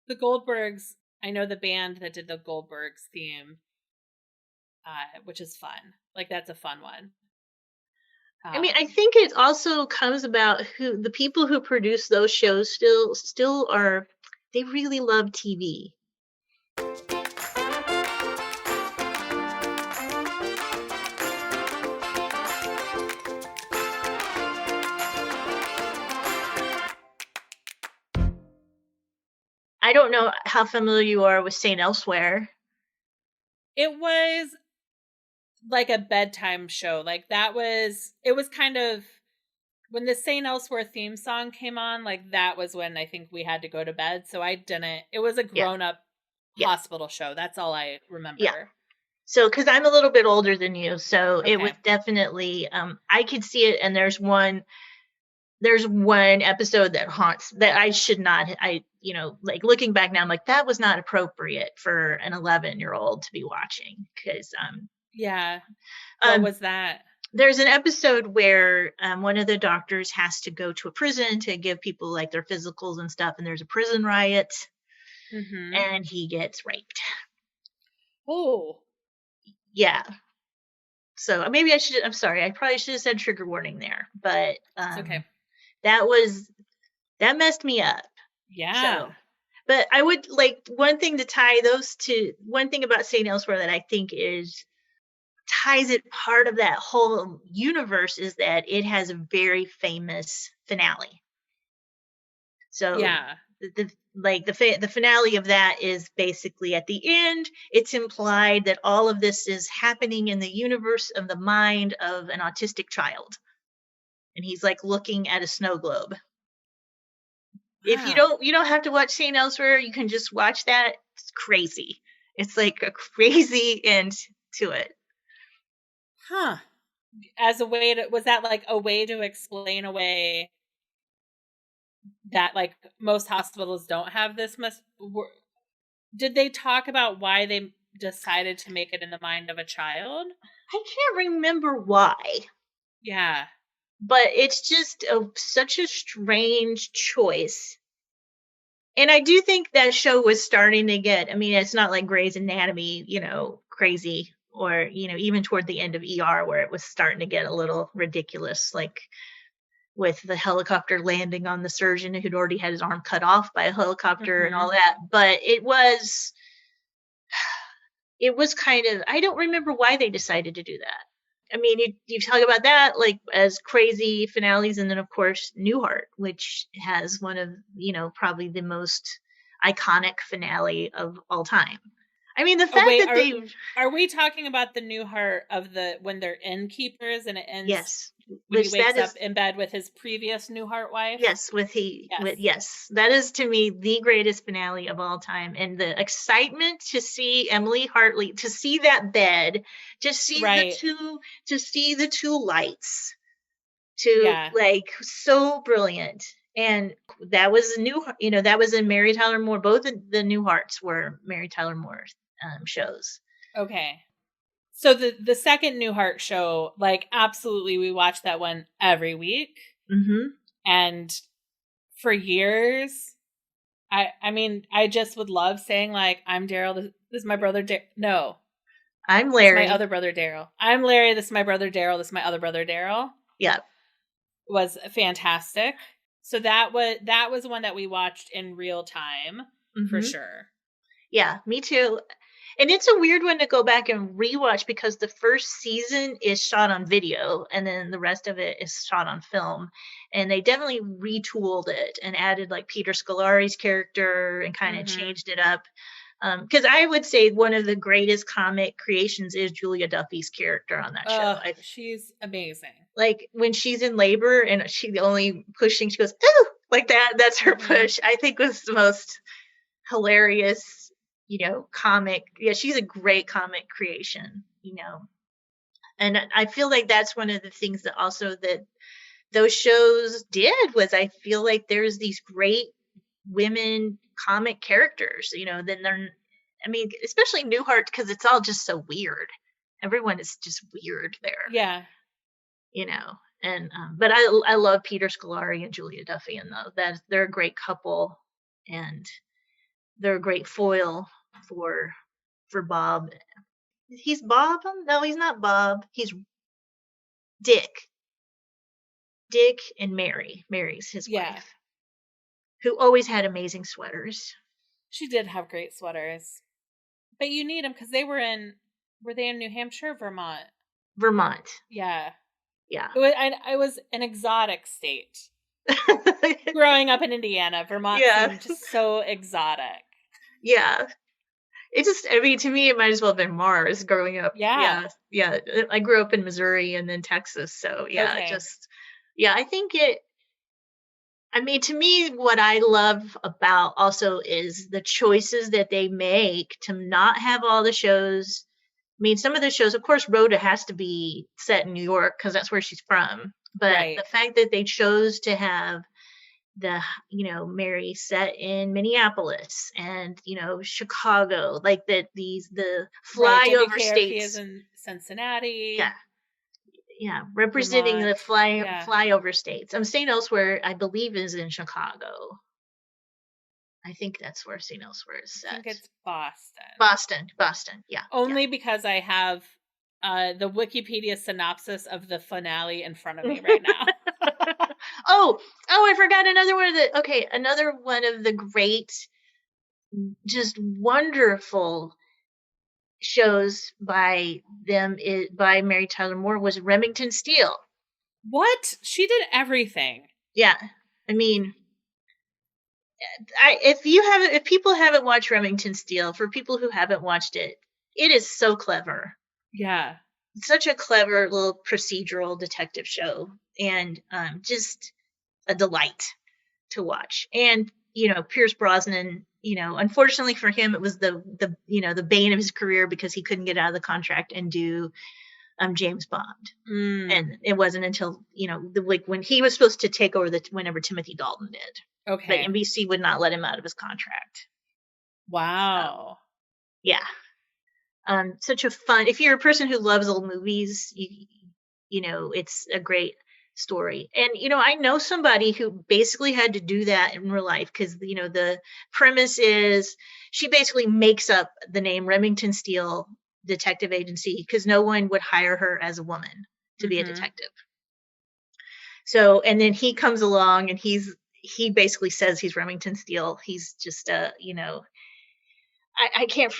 The Goldbergs, I know the band that did the Goldbergs theme, which is fun. Like, that's a fun one. I mean, I think it also comes about who the people who produce those shows still are, they really love TV. I don't know how familiar you are with St. Elsewhere. It was like a bedtime show. Like it was kind of when the St. Elsewhere theme song came on, like that was when I think we had to go to bed. So I didn't, it was a Yeah. grown up hospital show. That's all I remember. Yeah. So, because I'm a little bit older than you, so it was Okay. definitely, I could see it, and there's one episode that haunts that I should not, like looking back now, I'm like, that was not appropriate for an 11-year-old to be watching, because Yeah. What was that? there's an episode where one of the doctors has to go to a prison to give people like their physicals and stuff, and there's a prison riot, and he gets raped. Oh. Yeah. So maybe I'm sorry, I probably should have said trigger warning there, but It's okay. that messed me up. Yeah. So, but I would like one thing to tie those to, one thing about St. Elsewhere that I think ties it part of that whole universe is that it has a very famous finale. So yeah, the finale of that is basically at the end, it's implied that all of this is happening in the universe of the mind of an autistic child. And he's like looking at a snow globe. If you don't have to watch St. Elsewhere, you can just watch that. It's crazy. It's like a crazy end to it. Huh. As a way to, was that like a way to explain away that like most hospitals don't have this did they talk about why they decided to make it in the mind of a child? I can't remember why. Yeah. But it's just such a strange choice. And I do think that show was starting to get, I mean, it's not like Grey's Anatomy, crazy, or, even toward the end of ER where it was starting to get a little ridiculous, like with the helicopter landing on the surgeon who'd already had his arm cut off by a helicopter and all that. But it was kind of, I don't remember why they decided to do that. I mean, you talk about that like as crazy finales, and then of course Newhart, which has one of probably the most iconic finale of all time. I mean, the fact that are we talking about the Newhart of when they're innkeepers and it ends? Yes. When he wakes up in bed with his previous Newhart wife? Yes, yes. That is to me the greatest finale of all time. And the excitement to see Emily Hartley, to see that bed, to see the two lights, like so brilliant. And that was that was in Mary Tyler Moore. Both of the Newharts were Mary Tyler Moore shows. Okay. So the second Newhart show, like absolutely, we watched that one every week. Mm-hmm. And for years, I mean, I just would love saying like, I'm Daryl, this is my brother No. I'm Larry. This is my other brother Daryl. I'm Larry, this is my brother Daryl, this is my other brother Daryl. Yeah. Was fantastic. So that was one that we watched in real time, for sure. Yeah, me too. And it's a weird one to go back and rewatch because the first season is shot on video and then the rest of it is shot on film. And they definitely retooled it and added like Peter Scolari's character and kind of changed it up. Because I would say one of the greatest comic creations is Julia Duffy's character on that show. She's amazing. Like when she's in labor and the only pushing, she goes, "Ooh!" like that. That's her push. I think was the most hilarious comic. Yeah, she's a great comic creation, and I feel like that's one of the things that also that those shows did was I feel like there's these great women comic characters, then I mean, especially Newhart, because it's all just so weird. Everyone is just weird there. Yeah. And but I love Peter Scolari and Julia Duffy, and they're a great couple, and they're a great foil for Bob. He's Bob? No, he's not Bob. He's Dick. Dick and Mary. Mary's his wife. Who always had amazing sweaters. She did have great sweaters. But you need them because were they in New Hampshire or Vermont? Vermont. Yeah. Yeah. It was an exotic state. Growing up in Indiana, Vermont Yeah. seemed just so exotic. Yeah. It just, I mean, to me, it might as well have been Mars growing up. Yeah. Yeah. Yeah. I grew up in Missouri and then Texas. So yeah, Okay. yeah, I think I mean, to me, what I love about also is the choices that they make to not have all the shows. I mean, some of the shows, of course, Rhoda has to be set in New York because that's where she's from. But Right. the fact that they chose to have Mary set in Minneapolis and, Chicago, like the Right. flyover WKRP is states. in Cincinnati. Yeah. Yeah. Representing the Vermont. Yeah. flyover states. I'm St. Elsewhere, I believe, is in Chicago. I think that's where St. Elsewhere is set. I think it's Boston. Boston. Yeah. Only because I have the Wikipedia synopsis of the finale in front of me right now. Oh, I forgot another one of the great, just wonderful shows by Mary Tyler Moore was Remington Steele. What? She did everything. Yeah. I mean, if people haven't watched Remington Steele, for people who haven't watched it, it is so clever. Yeah. It's such a clever little procedural detective show, and just a delight to watch. And Pierce Brosnan, unfortunately for him, it was the bane of his career because he couldn't get out of the contract and do James Bond. And it wasn't until when he was supposed to take over whenever Timothy Dalton did. Okay. But NBC would not let him out of his contract. Wow. So, yeah. Such a fun. If you're a person who loves old movies, it's a great story. And I know somebody who basically had to do that in real life because the premise is she basically makes up the name Remington Steele Detective Agency because no one would hire her as a woman to be a detective. So, and then he comes along and he basically says he's Remington Steele. He's just I can't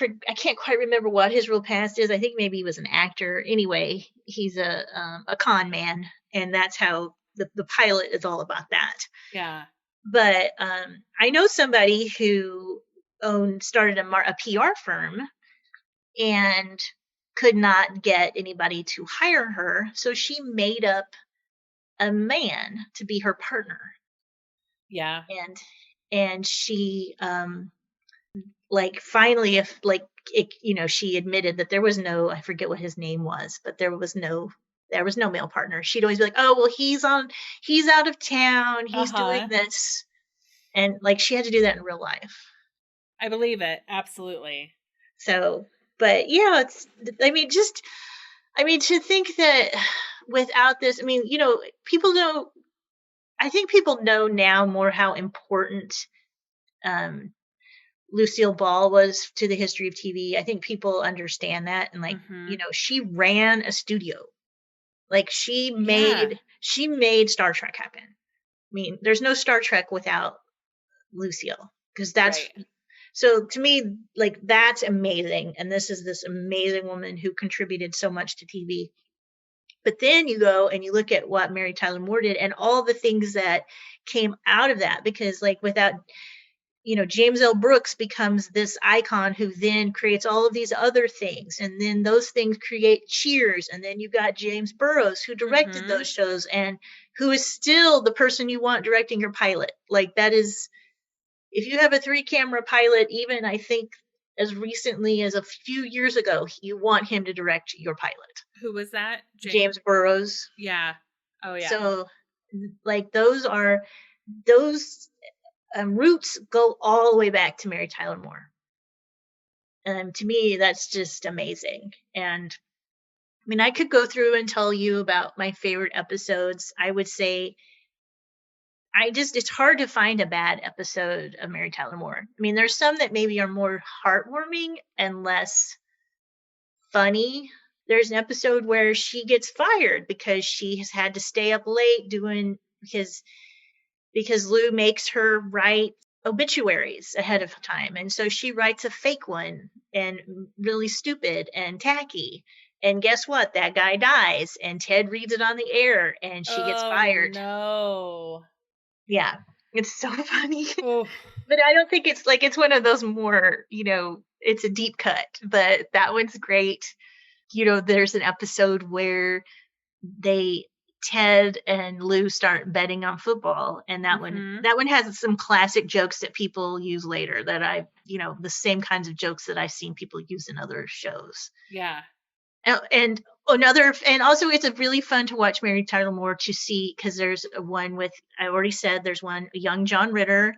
quite remember what his real past is. I think maybe he was an actor. Anyway, he's a con man, and that's how the pilot is all about that. Yeah. But I know somebody who started a PR firm and could not get anybody to hire her, so she made up a man to be her partner. Yeah. And she finally she admitted that there was no, I forget what his name was, but there was no male partner. She'd always be like, oh well, he's out of town, he's doing this, and she had to do that in real life. I believe it, absolutely. So, but yeah, to think that without this, people know, I think people know now more how important Lucille Ball was to the history of TV. I think people understand that. And she ran a studio. She made Star Trek happen. I mean, there's no Star Trek without Lucille, because that's right. So to me, that's amazing. And this is this amazing woman who contributed so much to TV. But then you go and you look at what Mary Tyler Moore did and all the things that came out of that, because without James L. Brooks becomes this icon who then creates all of these other things. And then those things create Cheers. And then you got James Burrows, who directed those shows and who is still the person you want directing your pilot. That is, if you have a 3-camera pilot, even I think as recently as a few years ago, you want him to direct your pilot. Who was that? James Burrows. Yeah. Oh, yeah. So those roots go all the way back to Mary Tyler Moore. And to me, that's just amazing. And I could go through and tell you about my favorite episodes. I would say it's hard to find a bad episode of Mary Tyler Moore. There's some that maybe are more heartwarming and less funny. There's an episode where she gets fired because she has had to stay up late because Lou makes her write obituaries ahead of time. And so she writes a fake one and really stupid and tacky. And guess what? That guy dies and Ted reads it on the air and she gets fired. No. Yeah, it's so funny. Oh. But I don't think it's like it's one of those more, it's a deep cut, but that one's great. There's an episode where they Ted and Lou start betting on football, and that one has some classic jokes that people use later that the same kinds of jokes that I've seen people use in other shows. Yeah. And also it's a really fun to watch Mary Tyler Moore to see, because there's one with, I already said, there's one young John Ritter.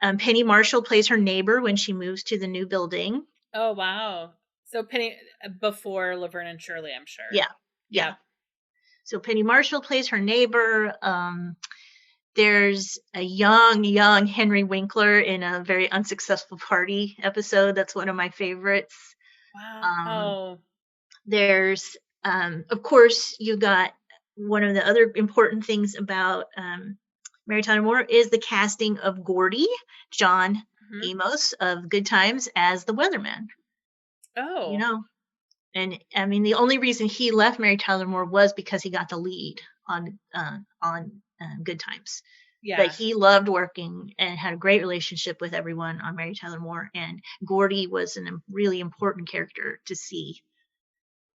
Penny Marshall plays her neighbor when she moves to the new building. Oh, wow. So Penny, before Laverne and Shirley, I'm sure. Yeah. So Penny Marshall plays her neighbor. There's a young Henry Winkler in a very unsuccessful party episode. That's one of my favorites. Wow. There's, of course, you got one of the other important things about Mary Tyler Moore is the casting of Gordy, John Amos of Good Times, as the weatherman. Oh. And I mean, the only reason he left Mary Tyler Moore was because he got the lead on Good Times. Yeah. But he loved working and had a great relationship with everyone on Mary Tyler Moore. And Gordy was a really important character to see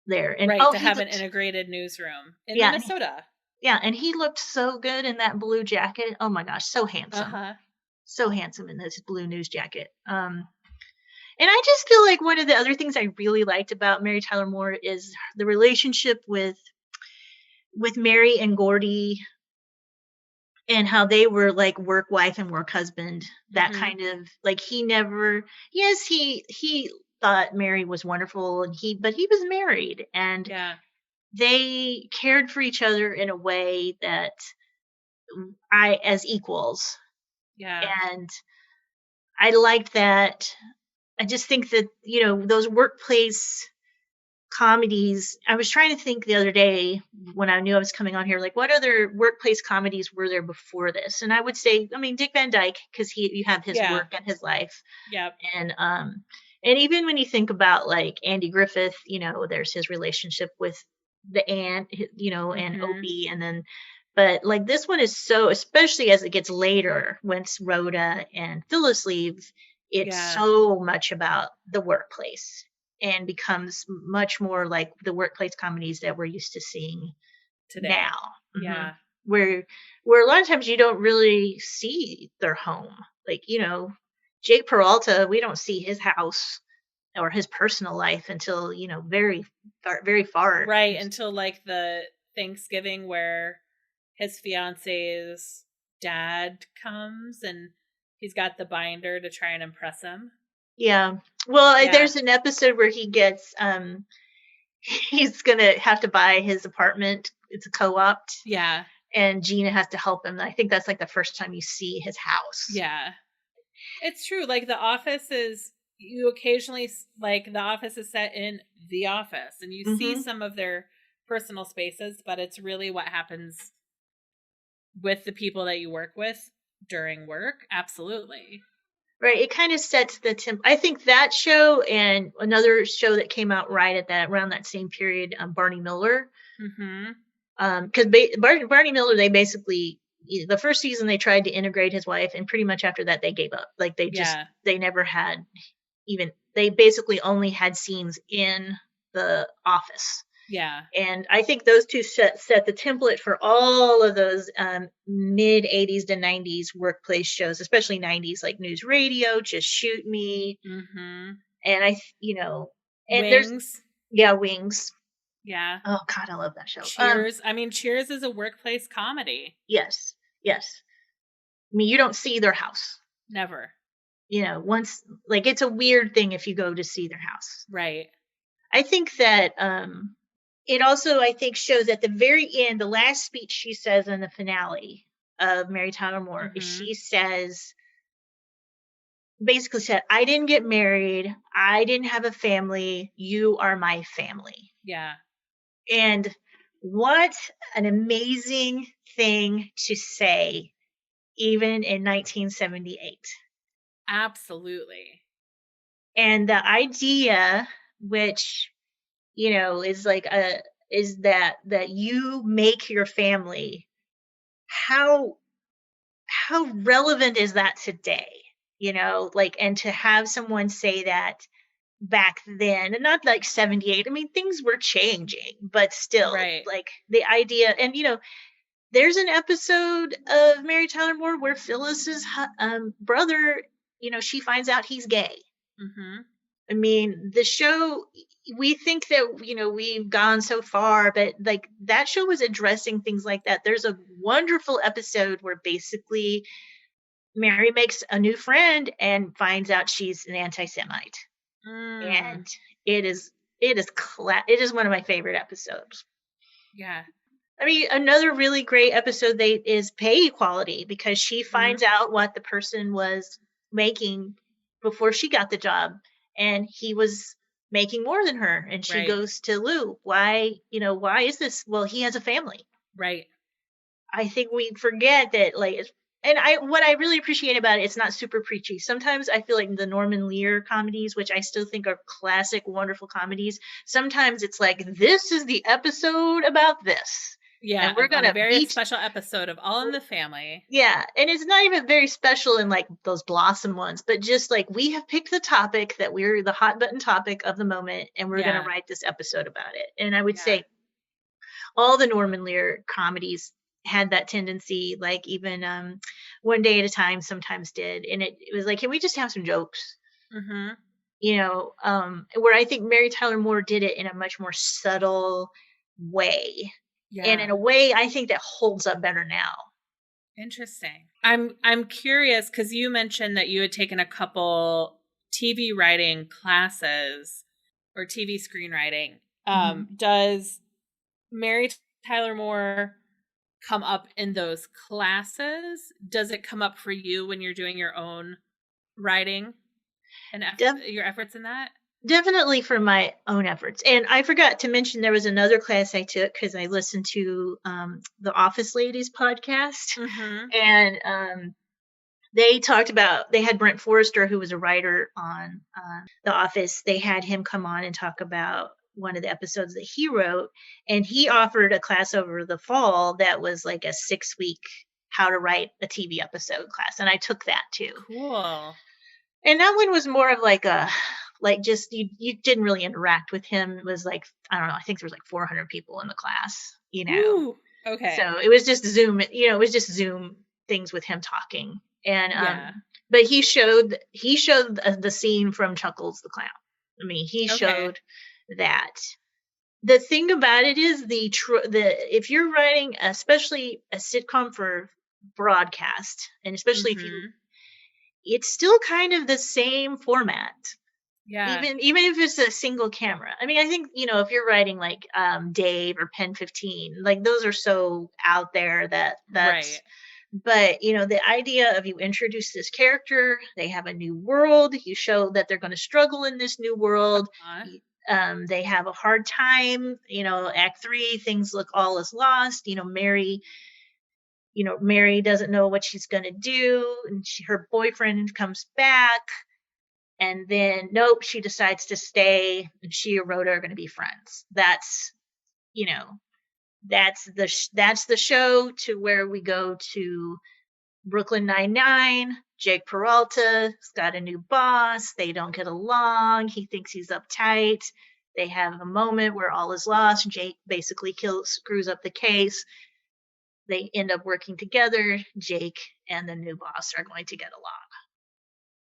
there. And to have an integrated newsroom in Minnesota. Yeah, and he looked so good in that blue jacket. Oh my gosh, so handsome. So handsome in this blue news jacket. And I just feel like one of the other things I really liked about Mary Tyler Moore is the relationship with Mary and Gordy, and how they were like work wife and work husband. That kind of like, he thought Mary was wonderful, but he was married, and they cared for each other in a way that as equals. Yeah. And I liked that. I just think that, those workplace comedies, I was trying to think the other day when I knew I was coming on here, like, what other workplace comedies were there before this? And I would say, I mean, Dick Van Dyke, because you have his work and his life. Yep. And even when you think about like Andy Griffith, there's his relationship with the aunt, and Opie, and then, but like this one is so, especially as it gets later, once Rhoda and Phyllis leave, it's so much about the workplace, and becomes much more like the workplace comedies that we're used to seeing today. Now. Yeah. Where a lot of times you don't really see their home. Like, Jake Peralta, we don't see his house or his personal life until, very far, very far. Right. Until like the Thanksgiving where his fiance's dad comes and he's got the binder to try and impress him. Yeah. Well, there's an episode where he gets, he's going to have to buy his apartment. It's a co-opt. Yeah. And Gina has to help him. I think that's like the first time you see his house. Yeah. It's true. Like The Office is, you occasionally, like The Office is set in the office and you see some of their personal spaces, but it's really what happens with the people that you work with during work. Absolutely. Right. It kind of sets the I think that show and another show that came out right at around that same period, Barney Miller. Because Barney Miller, they basically, the first season they tried to integrate his wife, and pretty much after that they gave up. Like they never had they basically only had scenes in the office. Yeah. And I think those two set the template for all of those mid 80s to 90s workplace shows, especially 90s, like News Radio, Just Shoot Me. And and Wings. Wings. Yeah. Oh God, I love that show. Cheers. Cheers is a workplace comedy. Yes. I mean, you don't see their house. Never. Once, like, it's a weird thing if you go to see their house. Right. I think that it also, I think, shows at the very end, the last speech she says in the finale of Mary Tyler Moore, she basically said, I didn't get married. I didn't have a family. You are my family. Yeah. And what an amazing thing to say, even in 1978. Absolutely. And the idea, which, is like is that you make your family, how how relevant is that today? Like, and to have someone say that back then, and not like 78. I mean, things were changing, but still, Right. like the idea, and there's an episode of Mary Tyler Moore where Phyllis's brother, she finds out he's gay. Mm-hmm. I mean, the show, we think that, we've gone so far, but like that show was addressing things like that. There's a wonderful episode where basically Mary makes a new friend and finds out she's an anti-Semite. Mm. And it is one of my favorite episodes. Yeah. I mean, another really great episode is pay equality, because she finds out what the person was making before she got the job, and he was making more than her, and she Right. goes to Lou, why is this? Well, he has a family. Right. I think we forget that, like, and what I really appreciate about it's not super preachy. Sometimes I feel like the Norman Lear comedies, which I still think are classic, wonderful comedies, sometimes it's like, this is the episode about this. Yeah, and we're on gonna a very special episode of All in the Family. Yeah, and it's not even very special in like those Blossom ones, but just like, we have picked the topic that we're the hot button topic of the moment, and we're gonna write this episode about it. And I would say all the Norman Lear comedies had that tendency, like even One Day at a Time sometimes did, and it was like, can we just have some jokes? Mm-hmm. Where I think Mary Tyler Moore did it in a much more subtle way, and in a way I think that holds up better now. Interesting. I'm curious, because you mentioned that you had taken a couple TV writing classes or TV screenwriting. Does Mary Tyler Moore come up in those classes? Does it come up for you when you're doing your own writing and your efforts in that? Definitely for my own efforts. And I forgot to mention, there was another class I took because I listened to the Office Ladies podcast. Mm-hmm. And they had Brent Forrester, who was a writer on The Office. They had him come on and talk about one of the episodes that he wrote. And he offered a class over the fall that was like a 6-week how to write a TV episode class. And I took that too. Cool. And that one was more of like just you didn't really interact with him. It was like, I don't know, I think there was like 400 people in the class, Ooh, okay. So it was just Zoom, it was just Zoom things with him talking. And but he showed the scene from Chuckles the Clown. I mean, he showed that. The thing about it is if you're writing especially a sitcom for broadcast, and especially if it's still kind of the same format. Yeah. Even if it's a single camera. I mean, I think, if you're writing like Dave or Pen 15, like those are so out there that's right. But, the idea of, you introduce this character, they have a new world, you show that they're going to struggle in this new world. They have a hard time, Act 3, things look all is lost. Mary doesn't know what she's going to do, and her boyfriend comes back, and then nope, she decides to stay, and she and Rhoda are going to be friends. That's the show to where we go to Brooklyn Nine-Nine. Jake Peralta's got a new boss. They don't get along. He thinks he's uptight. They have a moment where all is lost. Jake basically screws up the case. They end up working together. Jake and the new boss are going to get along.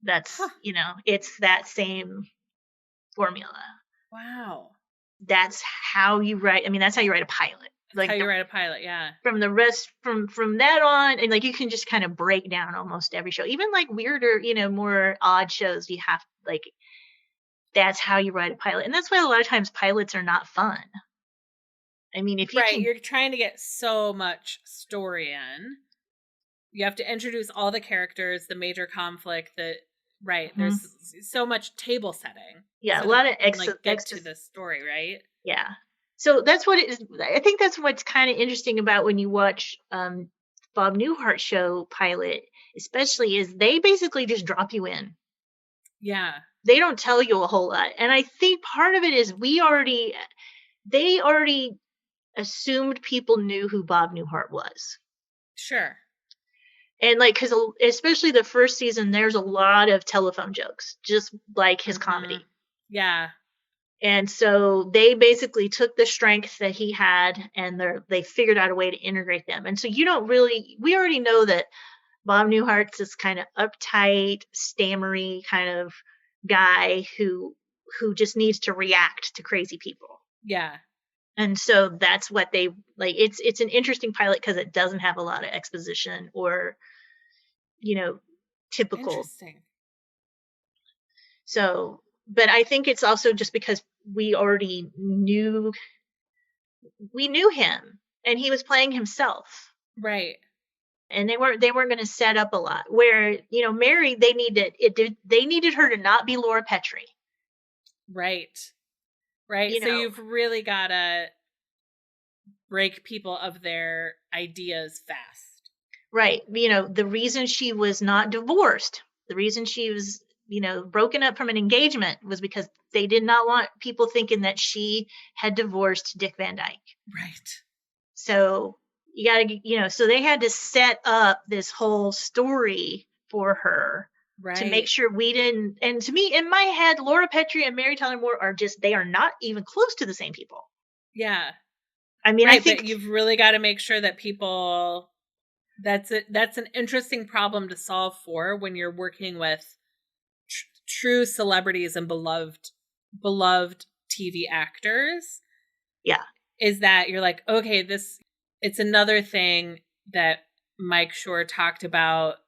That's, it's that same formula. Wow. That's how you write. I mean, that's how you write a pilot. Like how you write a pilot, yeah. From the rest, from that on, and like you can just kind of break down almost every show, even like weirder, more odd shows. You have that's how you write a pilot, and that's why a lot of times pilots are not fun. I mean, if you're trying to get so much story in, you have to introduce all the characters, the major conflict. There's so much table setting. Yeah, a lot of get to the story, right? Yeah. So that's what it is. I think that's what's kind of interesting about when you watch Bob Newhart's show pilot, especially, is they basically just drop you in. Yeah. They don't tell you a whole lot. And I think part of it is they already assumed people knew who Bob Newhart was. Sure. And like, because especially the first season, there's a lot of telephone jokes, just like his comedy. Yeah. And so they basically took the strengths that he had and they figured out a way to integrate them. And so we already know that Bob Newhart's this kind of uptight, stammery kind of guy who just needs to react to crazy people. Yeah. And so that's what they like. It's an interesting pilot because it doesn't have a lot of exposition or, typical. Interesting. So, but I think it's also just because we already knew him and he was playing himself. Right. And they weren't going to set up a lot where, Mary, they needed her to not be Laura Petrie. Right. Right. So you've really got to break people of their ideas fast. Right. The reason she was not divorced, the reason she was, broken up from an engagement was because they did not want people thinking that she had divorced Dick Van Dyke. Right. So you gotta, so they had to set up this whole story for her. Right. To make sure we didn't, and to me, in my head, Laura Petrie and Mary Tyler Moore they are not even close to the same people. Yeah. I mean, right, I think but you've really got to make sure that people, that's an interesting problem to solve for when you're working with true celebrities and beloved TV actors. Yeah. Is that you're like, okay, it's another thing that Mike Schur talked about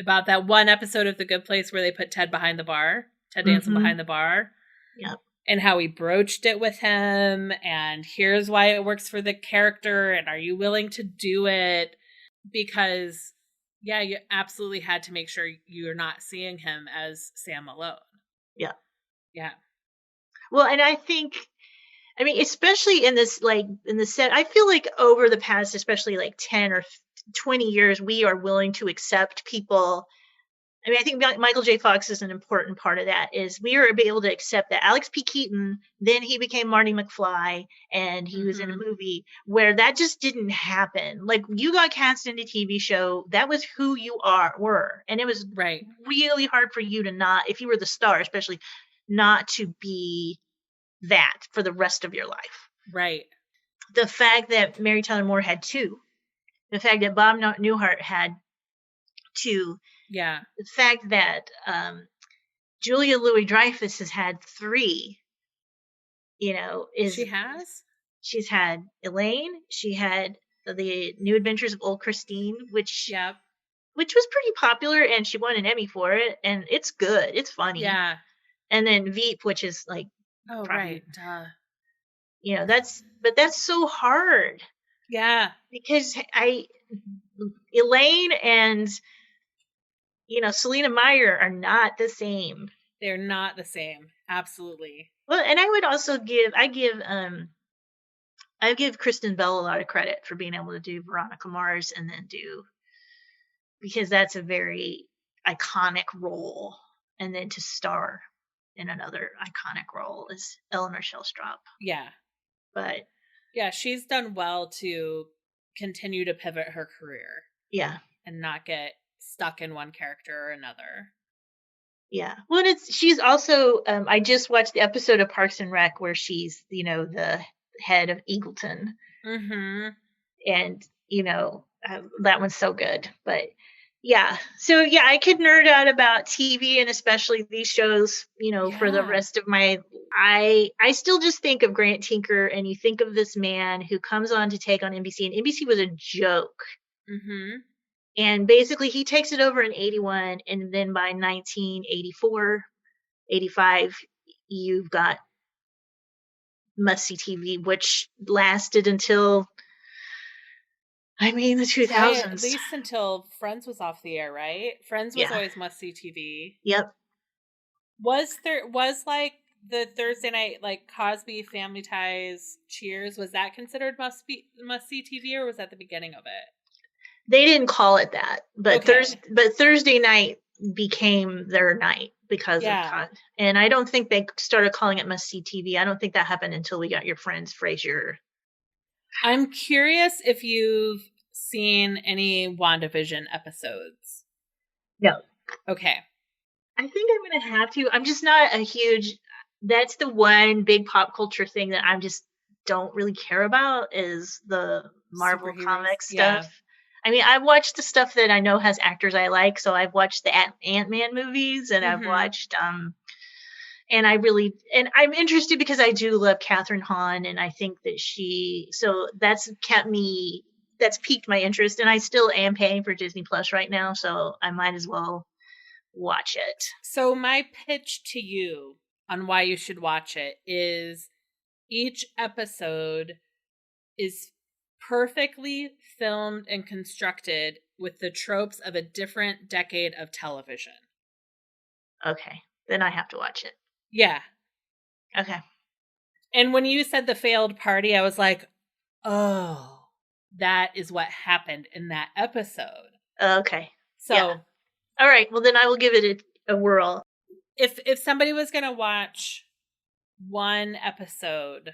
that one episode of The Good Place where they put Ted behind the bar, Ted Danson behind the bar. Yep. And how he broached it with him, and here's why it works for the character, and are you willing to do it? Because, yeah, you absolutely had to make sure you're not seeing him as Sam Malone. Yeah. Yeah. Well, and I think, especially in this, in the set, I feel like over the past, especially 10 or 20 years, we are willing to accept people. I think Michael J. Fox is an important part of that, is we were able to accept that Alex P. Keaton, then he became Marty McFly, and he was in a movie where that just didn't happen. Like, you got cast in a TV show, that was who you were. And it was really hard for you to not, if you were the star, especially, not to be that for the rest of your life. Right. The fact that Mary Tyler Moore had 2, the fact that Bob Newhart had 2, yeah. The fact that Julia Louis-Dreyfus has had 3, she's had Elaine, she had The New Adventures of Old Christine, which was pretty popular, and she won an Emmy for it, and it's good, it's funny. Yeah. And then Veep, which is right. That's so hard. Yeah. Because Elaine and Selena Meyer are not the same. They're not the same. Absolutely. Well, and I would also give Kristen Bell a lot of credit for being able to do Veronica Mars and then because that's a very iconic role, and then to star in another iconic role is Eleanor Shellstrop. Yeah. But yeah, she's done well to continue to pivot her career. Yeah. And not get stuck in one character or another. Yeah. Well, she's also, I just watched the episode of Parks and Rec where she's, the head of Eagleton. Mm-hmm. And, that one's so good. But yeah. So yeah, I could nerd out about TV and especially these shows, for the rest of my, I still just think of Grant Tinker, and you think of this man who comes on to take on NBC, and NBC was a joke. Mm-hmm. And basically he takes it over in 81. And then by 1984, 85, you've got must-see TV, which lasted until, the 2000s. Right, at least until Friends was off the air, right? Friends was always must-see TV. Yep. Was the Thursday night, Cosby, Family Ties, Cheers, was that considered must-see TV, or was that the beginning of it? They didn't call it that, but Thursday night became their night because of and I don't think they started calling it must-see TV. I don't think that happened until we got your Friends, Frasier. I'm curious if you've seen any WandaVision episodes? No. Okay. I think I'm going to have to. I'm just not a huge, that's the one big pop culture thing that I'm just don't really care about is the Marvel Superheroes? comic Yeah. stuff. I mean, I've watched the stuff that I know has actors I like. So I've watched the Ant-Man movies and I've watched, and I'm interested because I do love Catherine Hahn and I think that so that's piqued my interest and I still am paying for Disney Plus right now. So I might as well watch it. So my pitch to you on why you should watch it is each episode is perfectly filmed and constructed with the tropes of a different decade of television. Okay, then I have to watch it. Yeah. Okay. And when you said the failed party, I was like, oh, that is what happened in that episode. Okay. So, yeah. All right. Well, then I will give it a whirl. If somebody was going to watch one episode,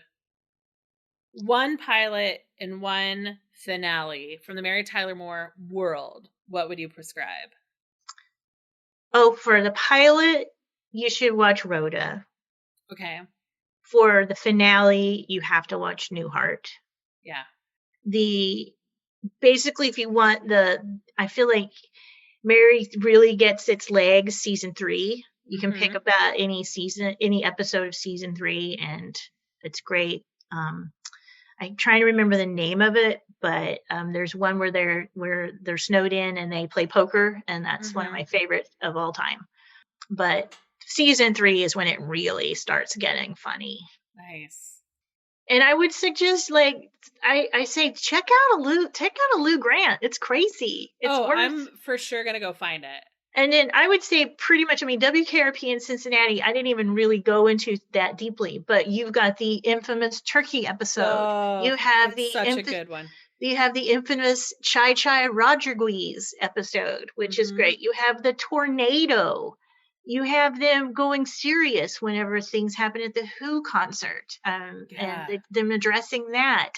one pilot and one finale from the Mary Tyler Moore world, what would you prescribe? Oh, for the pilot, you should watch Rhoda. Okay. For the finale, you have to watch Newhart. Yeah. Basically, if you want I feel like Mary really gets its legs season 3. You can pick about any episode of season 3, and it's great. I'm trying to remember the name of it, but there's one where they're snowed in and they play poker, and that's one of my favorites of all time. But season 3 is when it really starts getting funny. Nice. And I would suggest, I say, check out a Lou Grant. It's crazy. I'm for sure gonna go find it. And then I would say pretty much, WKRP in Cincinnati, I didn't even really go into that deeply, but you've got the infamous turkey episode. Oh, you have such a good one. You have the infamous Chai Rodriguez episode, which is great. You have the tornado. You have them going serious whenever things happen at the Who concert, and them addressing that.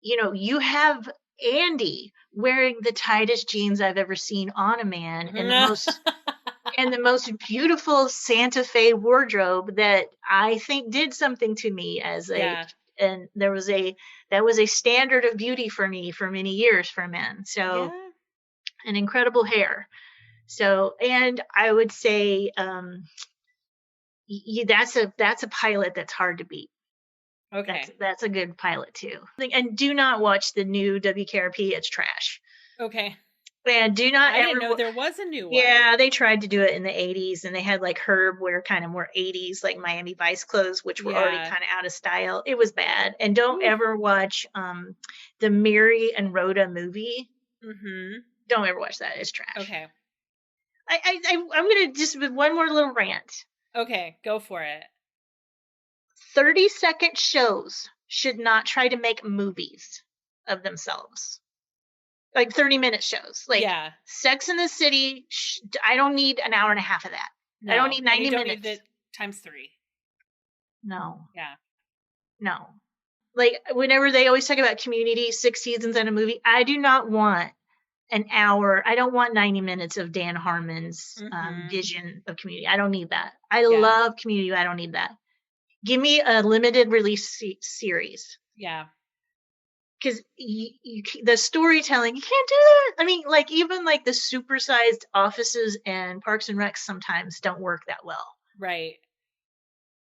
You have Andy wearing the tightest jeans I've ever seen on a man and the most beautiful Santa Fe wardrobe that I think did something to me and that was a standard of beauty for me for many years for men. So an incredible hair. So, and I would say, that's a pilot that's hard to beat. Okay. That's a good pilot too. And do not watch the new WKRP. It's trash. Okay. And do not I didn't know there was a new one. Yeah, they tried to do it in the 80s, and they had Herb wear kind of more 80s, Miami Vice clothes, which were already kind of out of style. It was bad. And don't ever watch the Mary and Rhoda movie. Don't ever watch that. It's trash. Okay. I'm going to just with one more little rant. Okay, go for it. 30-second shows should not try to make movies of themselves. 30-minute shows. Sex in the City, I don't need an hour and a half of that. No, I don't need 90 minutes. Need times 3. No. Yeah. No. Whenever they always talk about Community, 6 seasons and a movie, I do not want an hour. I don't want 90 minutes of Dan Harmon's vision of Community. I don't need that. I love Community. I don't need that. Give me a limited release series. Yeah. Because the storytelling, you can't do that. Even the supersized Offices and Parks and Recs sometimes don't work that well. Right.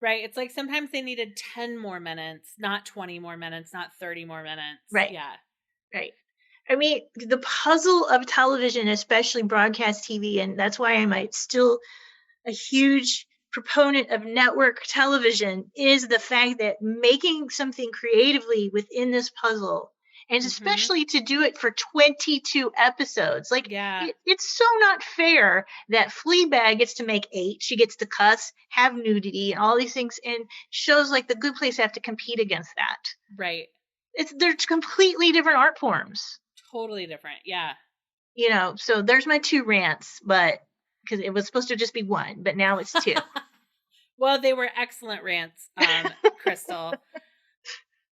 It's sometimes they needed 10 more minutes, not 20 more minutes, not 30 more minutes. Right. Yeah. Right. The puzzle of television, especially broadcast TV, and that's why I'm still a huge proponent of network television, is the fact that making something creatively within this puzzle, and especially to do it for 22 episodes, it's so not fair that Fleabag gets to make 8, she gets to cuss, have nudity, and all these things, and shows like The Good Place have to compete against that. Right. They're completely different art forms. Totally different. Yeah. So there's my 2 rants, but because it was supposed to just be 1, but now it's 2. Well, they were excellent rants, Kristal.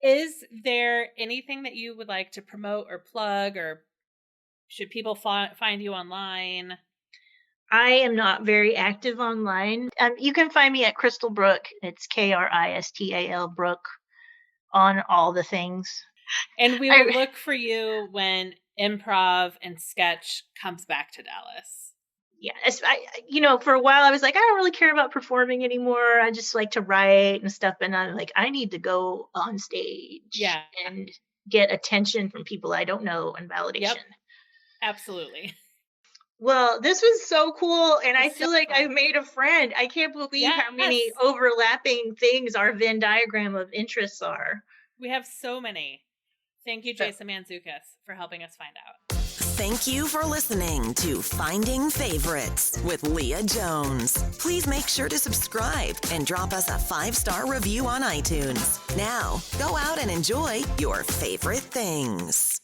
Is there anything that you would like to promote or plug, or should people find you online? I am not very active online. You can find me at Kristal Brook. It's Kristal Brook on all the things. And we will look for you when improv and sketch comes back to Dallas. Yeah, for a while I was like, I don't really care about performing anymore. I just like to write and stuff. And I'm like, I need to go on stage and get attention from people I don't know and validation. Yep. Absolutely. Well, this was so cool. And I feel like I made a friend. I can't believe how many overlapping things our Venn diagram of interests are. We have so many. Thank you, Jason Mantzoukas, for helping us find out. Thank you for listening to Finding Favorites with Leah Jones. Please make sure to subscribe and drop us a 5-star review on iTunes. Now, go out and enjoy your favorite things.